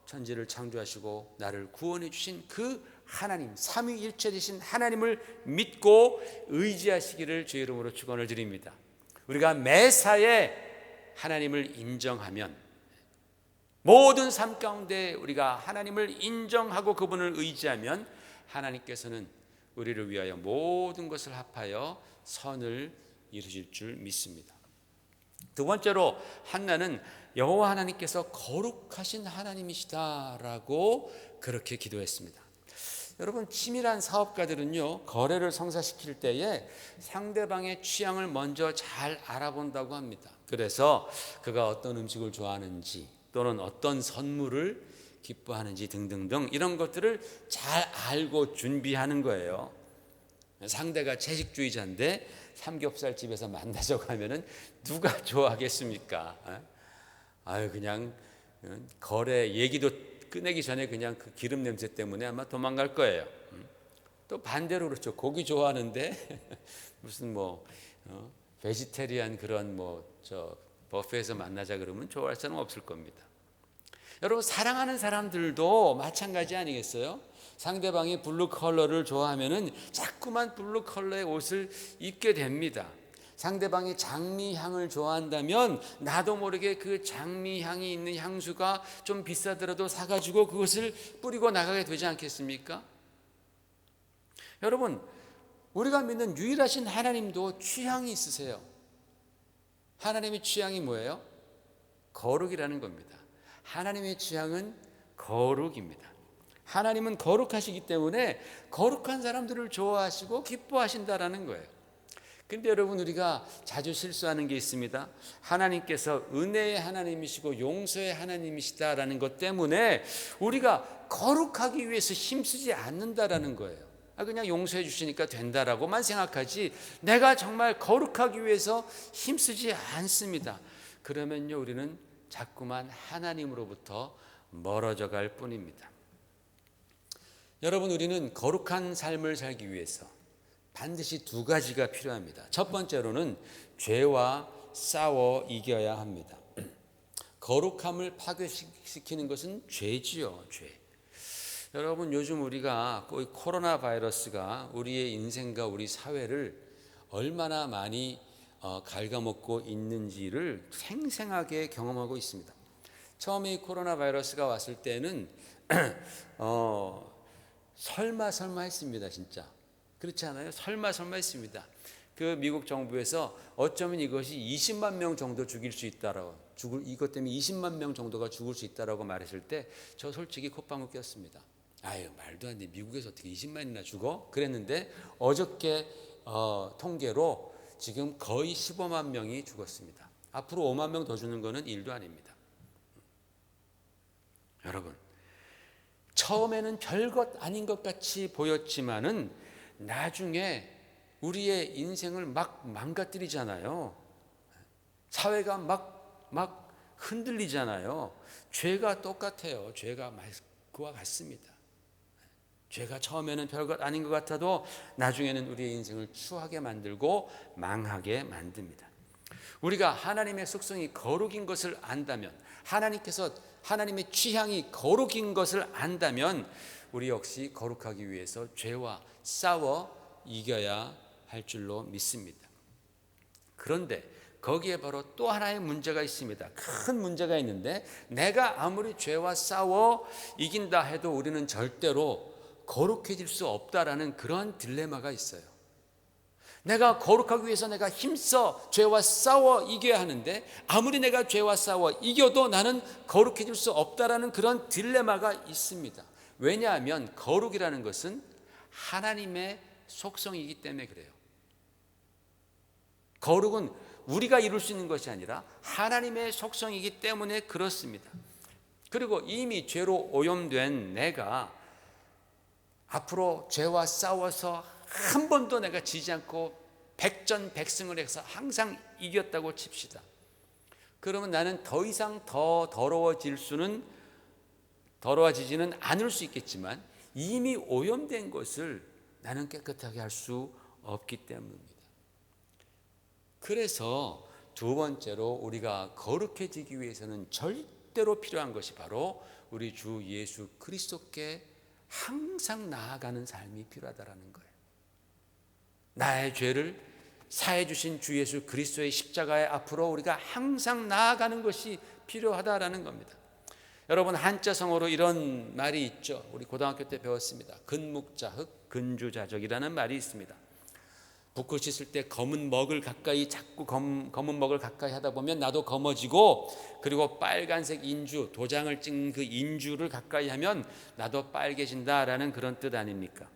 천지를 창조하시고 나를 구원해 주신 그 하나님, 삼위일체 되신 하나님을 믿고 의지하시기를 주의 이름으로 축원을 드립니다. 우리가 매사에 하나님을 인정하면, 모든 삶 가운데 우리가 하나님을 인정하고 그분을 의지하면 하나님께서는 우리를 위하여 모든 것을 합하여 선을 이루실 줄 믿습니다. 두 번째로, 한나는 여호와 하나님께서 거룩하신 하나님이시다라고 그렇게 기도했습니다. 여러분, 치밀한 사업가들은요, 거래를 성사시킬 때에 상대방의 취향을 먼저 잘 알아본다고 합니다. 그래서 그가 어떤 음식을 좋아하는지 또는 어떤 선물을 기뻐하는지 등등등 이런 것들을 잘 알고 준비하는 거예요. 상대가 채식주의자인데 삼겹살 집에서 만나자고 하면은 누가 좋아하겠습니까? 그냥 거래 얘기도 끝내기 전에 그냥 그 기름 냄새 때문에 아마 도망갈 거예요. 또 반대로 그렇죠. 고기 좋아하는데 무슨 베지테리안 그런 버페에서 만나자 그러면 좋아할 사람 없을 겁니다. 여러분, 사랑하는 사람들도 마찬가지 아니겠어요? 상대방이 블루 컬러를 좋아하면은 자꾸만 블루 컬러의 옷을 입게 됩니다. 상대방이 장미향을 좋아한다면 나도 모르게 그 장미향이 있는 향수가 좀 비싸더라도 사가지고 그것을 뿌리고 나가게 되지 않겠습니까? 여러분, 우리가 믿는 유일하신 하나님도 취향이 있으세요. 하나님의 취향이 뭐예요? 거룩이라는 겁니다. 하나님의 취향은 거룩입니다. 하나님은 거룩하시기 때문에 거룩한 사람들을 좋아하시고 기뻐하신다라는 거예요. 근데 여러분, 우리가 자주 실수하는 게 있습니다. 하나님께서 은혜의 하나님이시고 용서의 하나님이시다라는 것 때문에 우리가 거룩하기 위해서 힘쓰지 않는다라는 거예요. 그냥 용서해 주시니까 된다라고만 생각하지 내가 정말 거룩하기 위해서 힘쓰지 않습니다. 그러면요, 우리는 자꾸만 하나님으로부터 멀어져 갈 뿐입니다. 여러분, 우리는 거룩한 삶을 살기 위해서 반드시 두 가지가 필요합니다. 첫 번째로는 죄와 싸워 이겨야 합니다. 거룩함을 파괴시키는 것은 죄지요, 죄. 여러분, 요즘 우리가 코로나 바이러스가 우리의 인생과 우리 사회를 얼마나 많이 갉아먹고 있는지를 생생하게 경험하고 있습니다. 처음에 이 코로나 바이러스가 왔을 때는 설마 했습니다. 진짜 그렇지 않아요? 설마 했습니다. 그 미국 정부에서 어쩌면 이것이 20만 명 정도 죽일 수 있다라고, 이것 때문에 20만 명 정도가 죽을 수 있다라고 말했을 때 저 솔직히 콧방울 꼈습니다. 아유, 말도 안 돼. 미국에서 어떻게 20만이나 죽어? 그랬는데 어저께 통계로 지금 거의 15만 명이 죽었습니다. 앞으로 5만 명 더 죽는 거는 일도 아닙니다. 여러분, 처음에는 별것 아닌 것 같이 보였지만은 나중에 우리의 인생을 막 망가뜨리잖아요. 사회가 막 흔들리잖아요. 죄가 똑같아요. 죄가 그와 같습니다. 죄가 처음에는 별것 아닌 것 같아도 나중에는 우리의 인생을 추하게 만들고 망하게 만듭니다. 우리가 하나님의 속성이 거룩인 것을 안다면, 하나님의 취향이 거룩인 것을 안다면 우리 역시 거룩하기 위해서 죄와 싸워 이겨야 할 줄로 믿습니다. 그런데 거기에 바로 또 하나의 문제가 있습니다. 큰 문제가 있는데, 내가 아무리 죄와 싸워 이긴다 해도 우리는 절대로 거룩해질 수 없다라는 그런 딜레마가 있어요. 내가 거룩하기 위해서 내가 힘써 죄와 싸워 이겨야 하는데, 아무리 내가 죄와 싸워 이겨도 나는 거룩해질 수 없다라는 그런 딜레마가 있습니다. 왜냐하면 거룩이라는 것은 하나님의 속성이기 때문에 그래요. 거룩은 우리가 이룰 수 있는 것이 아니라 하나님의 속성이기 때문에 그렇습니다. 그리고 이미 죄로 오염된 내가 앞으로 죄와 싸워서 한 번도 내가 지지 않고 백전백승을 해서 항상 이겼다고 칩시다. 그러면 나는 더 이상 더 더러워지지는 않을 수 있겠지만 이미 오염된 것을 나는 깨끗하게 할 수 없기 때문입니다. 그래서 두 번째로 우리가 거룩해지기 위해서는 절대로 필요한 것이 바로 우리 주 예수 그리스도께 항상 나아가는 삶이 필요하다라는 거예요. 나의 죄를 사해 주신 주 예수 그리스도의 십자가의 앞으로 우리가 항상 나아가는 것이 필요하다라는 겁니다. 여러분, 한자성어로 이런 말이 있죠. 우리 고등학교 때 배웠습니다. 근묵자흑 근주자적이라는 말이 있습니다. 붓글 씻을 때 검은 먹을 가까이 자꾸 검은 먹을 가까이 하다 보면 나도 검어지고, 그리고 빨간색 인주, 도장을 찍는 그 인주를 가까이 하면 나도 빨개진다라는 그런 뜻 아닙니까?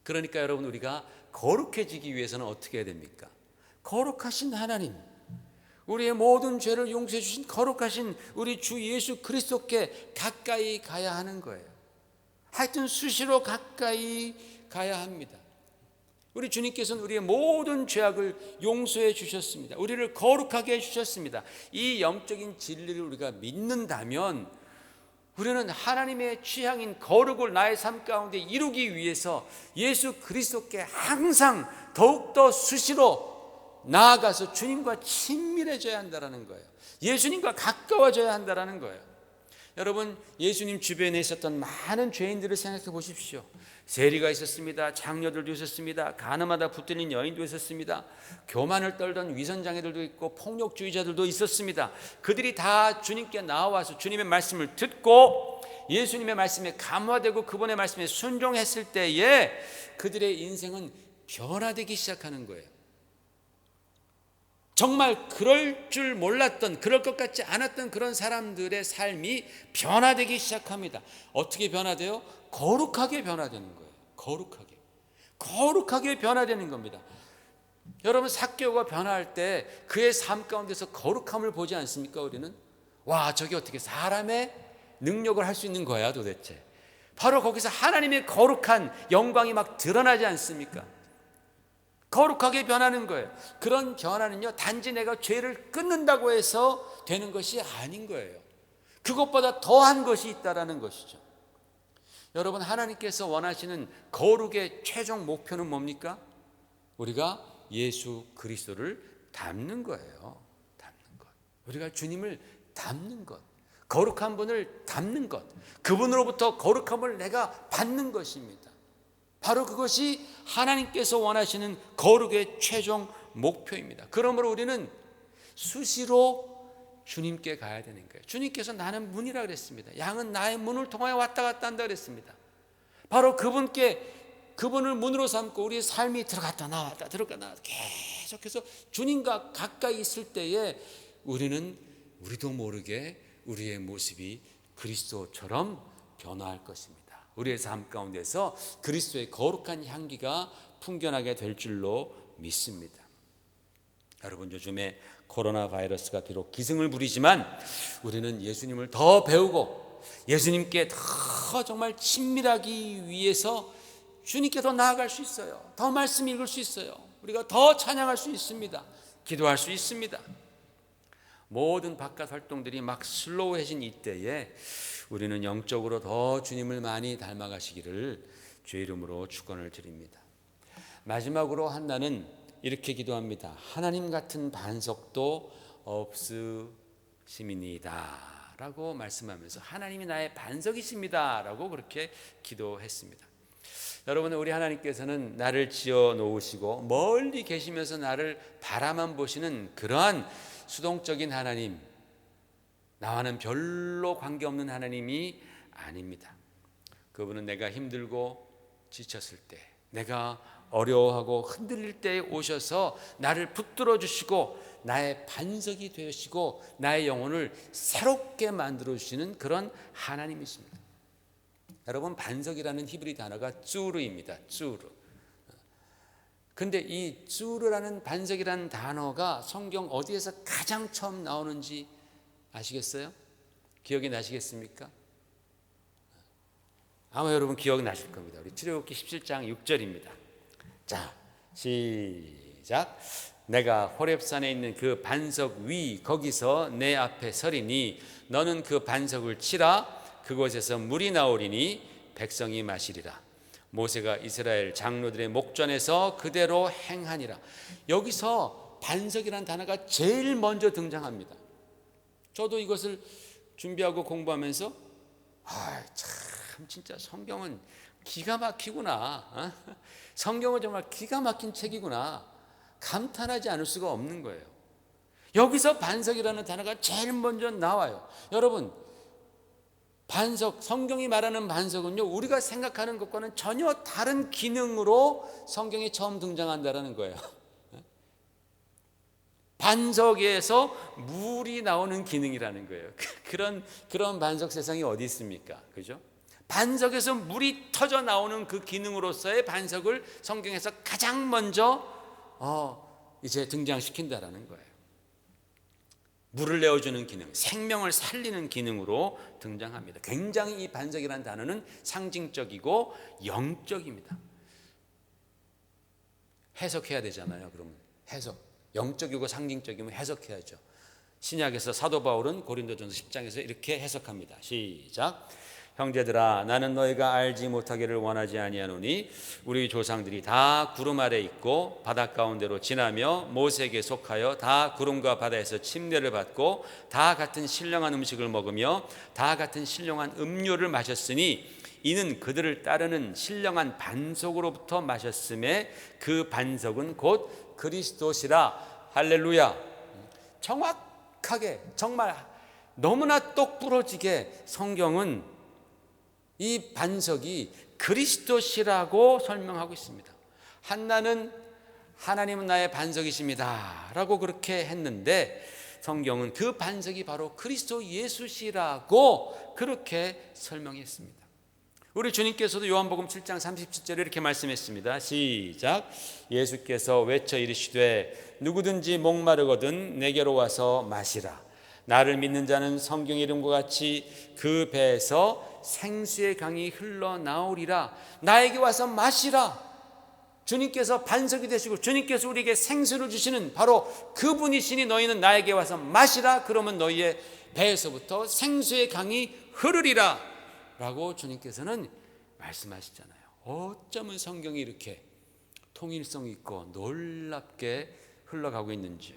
그러니까 여러분, 우리가 거룩해지기 위해서는 어떻게 해야 됩니까? 거룩하신 하나님, 우리의 모든 죄를 용서해 주신 거룩하신 우리 주 예수 그리스도께 가까이 가야 하는 거예요. 하여튼 수시로 가까이 가야 합니다. 우리 주님께서는 우리의 모든 죄악을 용서해 주셨습니다. 우리를 거룩하게 해 주셨습니다. 이 영적인 진리를 우리가 믿는다면 우리는 하나님의 취향인 거룩을 나의 삶 가운데 이루기 위해서 예수 그리스도께 항상 더욱더 수시로 나아가서 주님과 친밀해져야 한다는 거예요. 예수님과 가까워져야 한다는 거예요. 여러분, 예수님 주변에 있었던 많은 죄인들을 생각해 보십시오. 세리가 있었습니다. 장녀들도 있었습니다. 간음하다 붙들린 여인도 있었습니다. 교만을 떨던 위선장애들도 있고 폭력주의자들도 있었습니다. 그들이 다 주님께 나와서 주님의 말씀을 듣고 예수님의 말씀에 감화되고 그분의 말씀에 순종했을 때에 그들의 인생은 변화되기 시작하는 거예요. 정말 그럴 줄 몰랐던, 그럴 것 같지 않았던 그런 사람들의 삶이 변화되기 시작합니다. 어떻게 변화돼요? 거룩하게 변화되는 거예요. 거룩하게 변화되는 겁니다. 여러분, 삭개오가 변화할 때 그의 삶 가운데서 거룩함을 보지 않습니까? 우리는 와, 저게 어떻게 사람의 능력을 할 수 있는 거야 도대체. 바로 거기서 하나님의 거룩한 영광이 막 드러나지 않습니까? 거룩하게 변하는 거예요. 그런 변화는요, 단지 내가 죄를 끊는다고 해서 되는 것이 아닌 거예요. 그것보다 더한 것이 있다라는 것이죠. 여러분, 하나님께서 원하시는 거룩의 최종 목표는 뭡니까? 우리가 예수 그리스도를 닮는 거예요. 닮는 것. 우리가 주님을 닮는 것. 거룩한 분을 닮는 것. 그분으로부터 거룩함을 내가 받는 것입니다. 바로 그것이 하나님께서 원하시는 거룩의 최종 목표입니다. 그러므로 우리는 수시로 주님께 가야 되는 거예요. 주님께서 나는 문이라 그랬습니다. 양은 나의 문을 통하여 왔다 갔다 한다 그랬습니다. 바로 그분을 문으로 삼고 우리의 삶이 들어갔다 나왔다 계속해서 주님과 가까이 있을 때에 우리도 모르게 우리의 모습이 그리스도처럼 변화할 것입니다. 우리의 삶 가운데서 그리스도의 거룩한 향기가 풍겨나게 될 줄로 믿습니다. 여러분, 요즘에 코로나 바이러스가 비록 기승을 부리지만 우리는 예수님을 더 배우고 예수님께 더 정말 친밀하기 위해서 주님께 더 나아갈 수 있어요. 더 말씀 읽을 수 있어요. 우리가 더 찬양할 수 있습니다. 기도할 수 있습니다. 모든 바깥 활동들이 막 슬로우해진 이때에 우리는 영적으로 더 주님을 많이 닮아가시기를 주의 이름으로 축원을 드립니다. 마지막으로 한나는 이렇게 기도합니다. 하나님 같은 반석도 없으심이니이다 라고 말씀하면서 하나님이 나의 반석이십니다 라고 그렇게 기도했습니다. 여러분, 우리 하나님께서는 나를 지어 놓으시고 멀리 계시면서 나를 바라만 보시는 그러한 수동적인 하나님, 나와는 별로 관계없는 하나님이 아닙니다. 그분은 내가 힘들고 지쳤을 때, 내가 어려워하고 흔들릴 때 오셔서 나를 붙들어 주시고 나의 반석이 되시고 나의 영혼을 새롭게 만들어 주시는 그런 하나님이십니다. 여러분, 반석이라는 히브리 단어가 쭈르입니다. 쭈르. 근데 이 쭈르라는 반석이라는 단어가 성경 어디에서 가장 처음 나오는지 아시겠어요? 기억이 나시겠습니까? 아마 여러분 기억나실 겁니다. 우리 출애굽기 17장 6절입니다. 자, 시작. 내가 호렙산에 있는 그 반석 위 거기서 내 앞에 서리니 너는 그 반석을 치라. 그곳에서 물이 나오리니 백성이 마시리라. 모세가 이스라엘 장로들의 목전에서 그대로 행하니라. 여기서 반석이라는 단어가 제일 먼저 등장합니다. 저도 이것을 준비하고 공부하면서 참 진짜 성경은 기가 막히구나. 성경은 정말 기가 막힌 책이구나. 감탄하지 않을 수가 없는 거예요. 여기서 반석이라는 단어가 제일 먼저 나와요. 여러분, 반석, 성경이 말하는 반석은요, 우리가 생각하는 것과는 전혀 다른 기능으로 성경에 처음 등장한다는 거예요. 반석에서 물이 나오는 기능이라는 거예요. 그런 반석 세상이 어디 있습니까? 그죠? 반석에서 물이 터져 나오는 그 기능으로서의 반석을 성경에서 가장 먼저 이제 등장시킨다라는 거예요. 물을 내어주는 기능, 생명을 살리는 기능으로 등장합니다. 굉장히 이 반석이라는 단어는 상징적이고 영적입니다. 해석해야 되잖아요. 그러면 해석, 영적이고 상징적이면 해석해야죠. 신약에서 사도 바울은 고린도전서 10장에서 이렇게 해석합니다. 시작. 형제들아, 나는 너희가 알지 못하기를 원하지 아니하노니 우리 조상들이 다 구름 아래 있고 바다 가운데로 지나며 모세에게 속하여 다 구름과 바다에서 침례를 받고 다 같은 신령한 음식을 먹으며 다 같은 신령한 음료를 마셨으니 이는 그들을 따르는 신령한 반석으로부터 마셨음에 그 반석은 곧 그리스도시라. 할렐루야. 정확하게, 정말 너무나 똑부러지게 성경은 이 반석이 그리스도시라고 설명하고 있습니다. 한나는 하나님은 나의 반석이십니다 라고 그렇게 했는데 성경은 그 반석이 바로 그리스도 예수시라고 그렇게 설명했습니다. 우리 주님께서도 요한복음 7장 37절에 이렇게 말씀했습니다. 시작. 예수께서 외쳐 이르시되 누구든지 목마르거든 내게로 와서 마시라. 나를 믿는 자는 성경의 이름과 같이 그 배에서 생수의 강이 흘러나오리라. 나에게 와서 마시라. 주님께서 반석이 되시고 주님께서 우리에게 생수를 주시는 바로 그분이시니 너희는 나에게 와서 마시라. 그러면 너희의 배에서부터 생수의 강이 흐르리라 라고 주님께서는 말씀하시잖아요. 어쩌면 성경이 이렇게 통일성 있고 놀랍게 흘러가고 있는지요.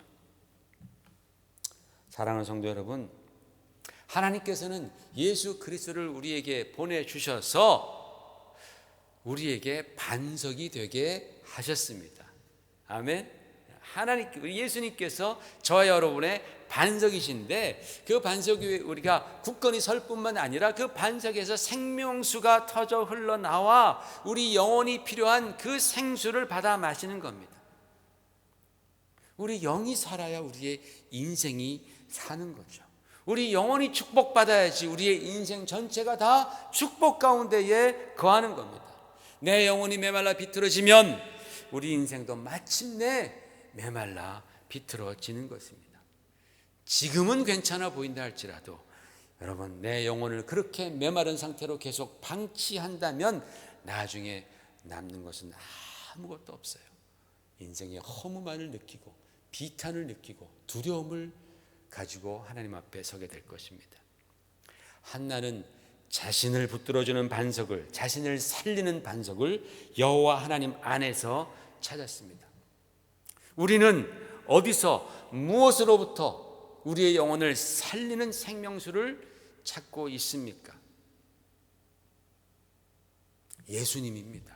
사랑하는 성도 여러분, 하나님께서는 예수 그리스도를 우리에게 보내주셔서 우리에게 반석이 되게 하셨습니다. 아멘. 예수님께서 저와 여러분의 반석이신데 그 반석이 우리가 굳건히 설 뿐만 아니라 그 반석에서 생명수가 터져 흘러나와 우리 영혼이 필요한 그 생수를 받아 마시는 겁니다. 우리 영이 살아야 우리의 인생이 사는 거죠. 우리 영혼이 축복받아야지 우리의 인생 전체가 다 축복 가운데에 거하는 겁니다. 내 영혼이 메말라 비틀어지면 우리 인생도 마침내 메말라 비틀어지는 것입니다. 지금은 괜찮아 보인다 할지라도 여러분, 내 영혼을 그렇게 메마른 상태로 계속 방치한다면 나중에 남는 것은 아무것도 없어요. 인생의 허무만을 느끼고 비탄을 느끼고 두려움을 가지고 하나님 앞에 서게 될 것입니다. 한나는 자신을 붙들어주는 반석을, 자신을 살리는 반석을 여호와 하나님 안에서 찾았습니다. 우리는 어디서 무엇으로부터 우리의 영혼을 살리는 생명수를 찾고 있습니까? 예수님입니다.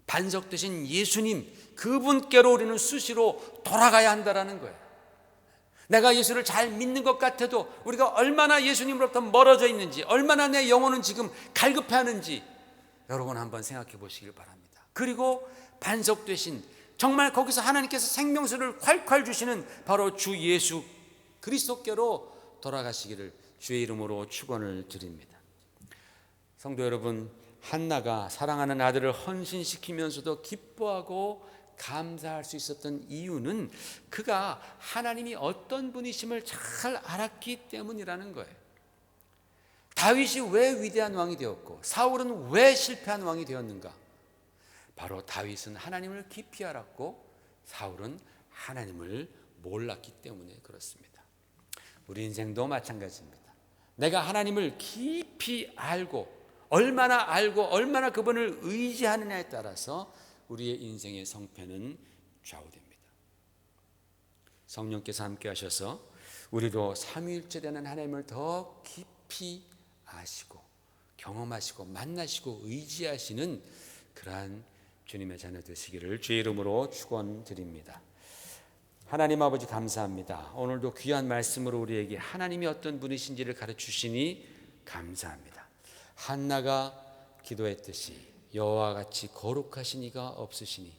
반석 되신 예수님, 그분께로 우리는 수시로 돌아가야 한다는 거예요. 내가 예수를 잘 믿는 것 같아도 우리가 얼마나 예수님으로부터 멀어져 있는지, 얼마나 내 영혼은 지금 갈급해하는지 여러분 한번 생각해 보시길 바랍니다. 그리고 반석 되신, 정말 거기서 하나님께서 생명수를 콸콸 주시는 바로 주 예수 그리스도께로 돌아가시기를 주의 이름으로 축원을 드립니다. 성도 여러분, 한나가 사랑하는 아들을 헌신시키면서도 기뻐하고 감사할 수 있었던 이유는 그가 하나님이 어떤 분이심을 잘 알았기 때문이라는 거예요. 다윗이 왜 위대한 왕이 되었고 사울은 왜 실패한 왕이 되었는가? 바로 다윗은 하나님을 깊이 알았고 사울은 하나님을 몰랐기 때문에 그렇습니다. 우리 인생도 마찬가지입니다. 내가 하나님을 깊이 알고 얼마나 그분을 의지하느냐에 따라서 우리의 인생의 성패는 좌우됩니다. 성령께서 함께 하셔서 우리도 삼위일체 되는 하나님을 더 깊이 아시고 경험하시고 만나시고 의지하시는 그러한 주님의 자녀 되시기를 주의 이름으로 축원드립니다. 하나님 아버지 감사합니다. 오늘도 귀한 말씀으로 우리에게 하나님이 어떤 분이신지를 가르치시니 감사합니다. 한나가 기도했듯이 여호와 같이 거룩하신 이가 없으시니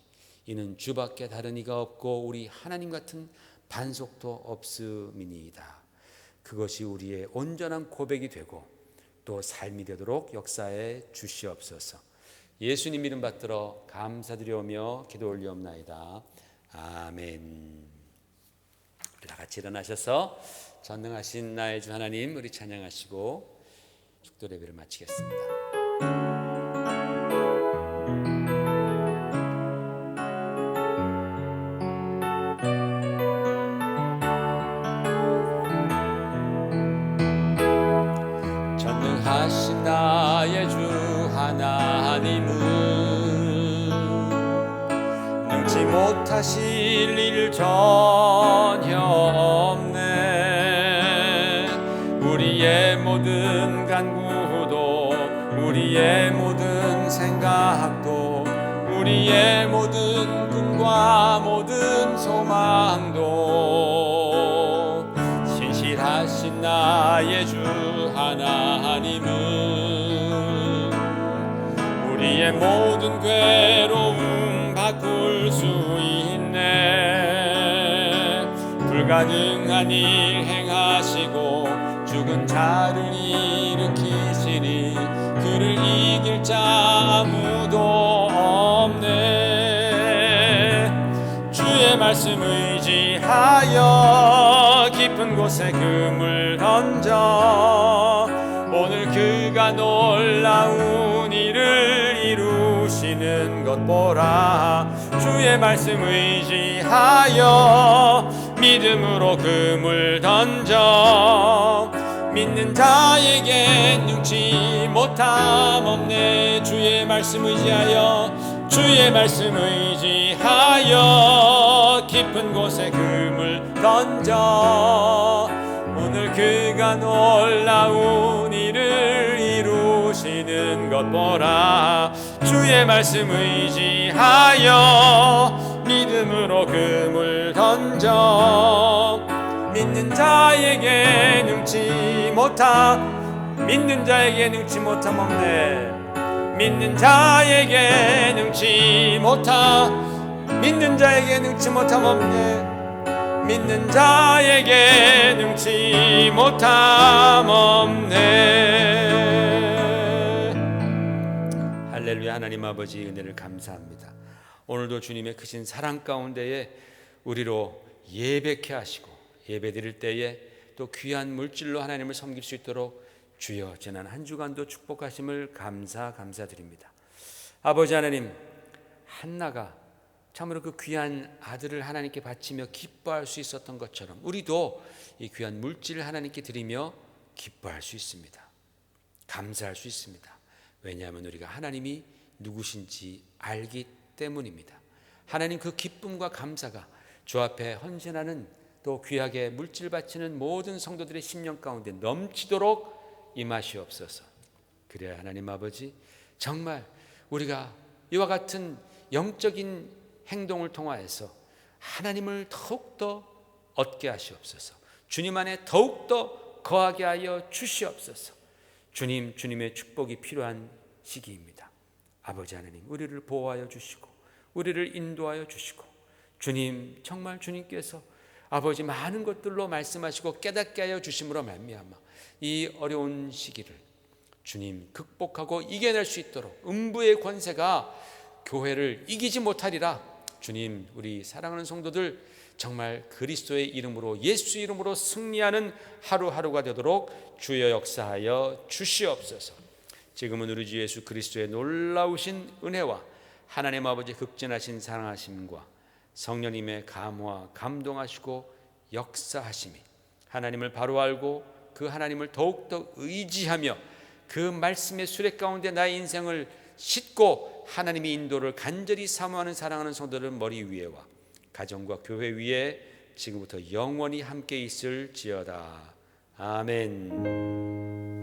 이는 주밖에 다른 이가 없고 우리 하나님 같은 반석도 없음이니이다. 그것이 우리의 온전한 고백이 되고 또 삶이 되도록 역사해 주시옵소서. 예수님 이름 받들어 감사드리오며 기도 올리옵나이다. 아멘. 우리 다 같이 일어나셔서 전능하신 나의 주 하나님 우리 찬양하시고 축도 예배를 마치겠습니다. 못하실 일 전혀 없네. 우리의 모든 간구도, 우리의 모든 생각도, 우리의 모든 꿈과 모든 소망도 신실하신 나의 주 하나님은 우리의 모든 괴로움 바꿀 수 있네. 불가능한 일 행하시고 죽은 자를 일으키시니 그를 이길 자 아무도 없네. 주의 말씀 의지하여 깊은 곳에 금을 던져 오늘 그가 놀라운 일을 이루시는 것 보라. 주의 말씀 의지하여 믿음으로 금을 던져 믿는 자에게 능치 못함 없네. 주의 말씀 의지하여, 주의 말씀 의지하여 깊은 곳에 금을 던져 오늘 그가 놀라운 일을 이루시는 것 보라. 주의 말씀 의지하여 믿음으로 금을 던져 믿는 자에게 능치 못함, 믿는 자에게 능치 못함 없네. 믿는 자에게 능치 못함, 믿는 자에게 능치 못함 없네. 믿는 자에게 능치 못함 없네. 할렐루야. 하나님 아버지 은혜를 감사합니다. 오늘도 주님의 크신 사랑 가운데에 우리로 예배케 하시고 예배드릴 때에 또 귀한 물질로 하나님을 섬길 수 있도록 주여 지난 한 주간도 축복하심을 감사드립니다. 아버지 하나님, 한나가 참으로 그 귀한 아들을 하나님께 바치며 기뻐할 수 있었던 것처럼 우리도 이 귀한 물질을 하나님께 드리며 기뻐할 수 있습니다. 감사할 수 있습니다. 왜냐하면 우리가 하나님이 누구신지 알기 때문입니다. 하나님 그 기쁨과 감사가 주 앞에 헌신하는 또 귀하게 물질 바치는 모든 성도들의 심령 가운데 넘치도록 임하시옵소서. 그래야 하나님 아버지 정말 우리가 이와 같은 영적인 행동을 통하여서 하나님을 더욱더 얻게 하시옵소서. 주님 안에 더욱더 거하게 하여 주시옵소서. 주님의 축복이 필요한 시기입니다. 아버지 하나님, 우리를 보호하여 주시고 우리를 인도하여 주시고 주님, 정말 주님께서 아버지 많은 것들로 말씀하시고 깨닫게 하여 주심으로 말미암아 이 어려운 시기를 주님 극복하고 이겨낼 수 있도록 음부의 권세가 교회를 이기지 못하리라. 주님, 우리 사랑하는 성도들 정말 그리스도의 이름으로, 예수 이름으로 승리하는 하루하루가 되도록 주여 역사하여 주시옵소서. 지금은 우리 주 예수 그리스도의 놀라우신 은혜와 하나님 아버지 극진하신 사랑하심과 성령님의 감화 감동하시고 역사하심이 하나님을 바로 알고 그 하나님을 더욱더 의지하며 그 말씀의 수레 가운데 나의 인생을 싣고 하나님의 인도를 간절히 사모하는 사랑하는 성도들 머리 위에와 가정과 교회 위에 지금부터 영원히 함께 있을지어다. 아멘.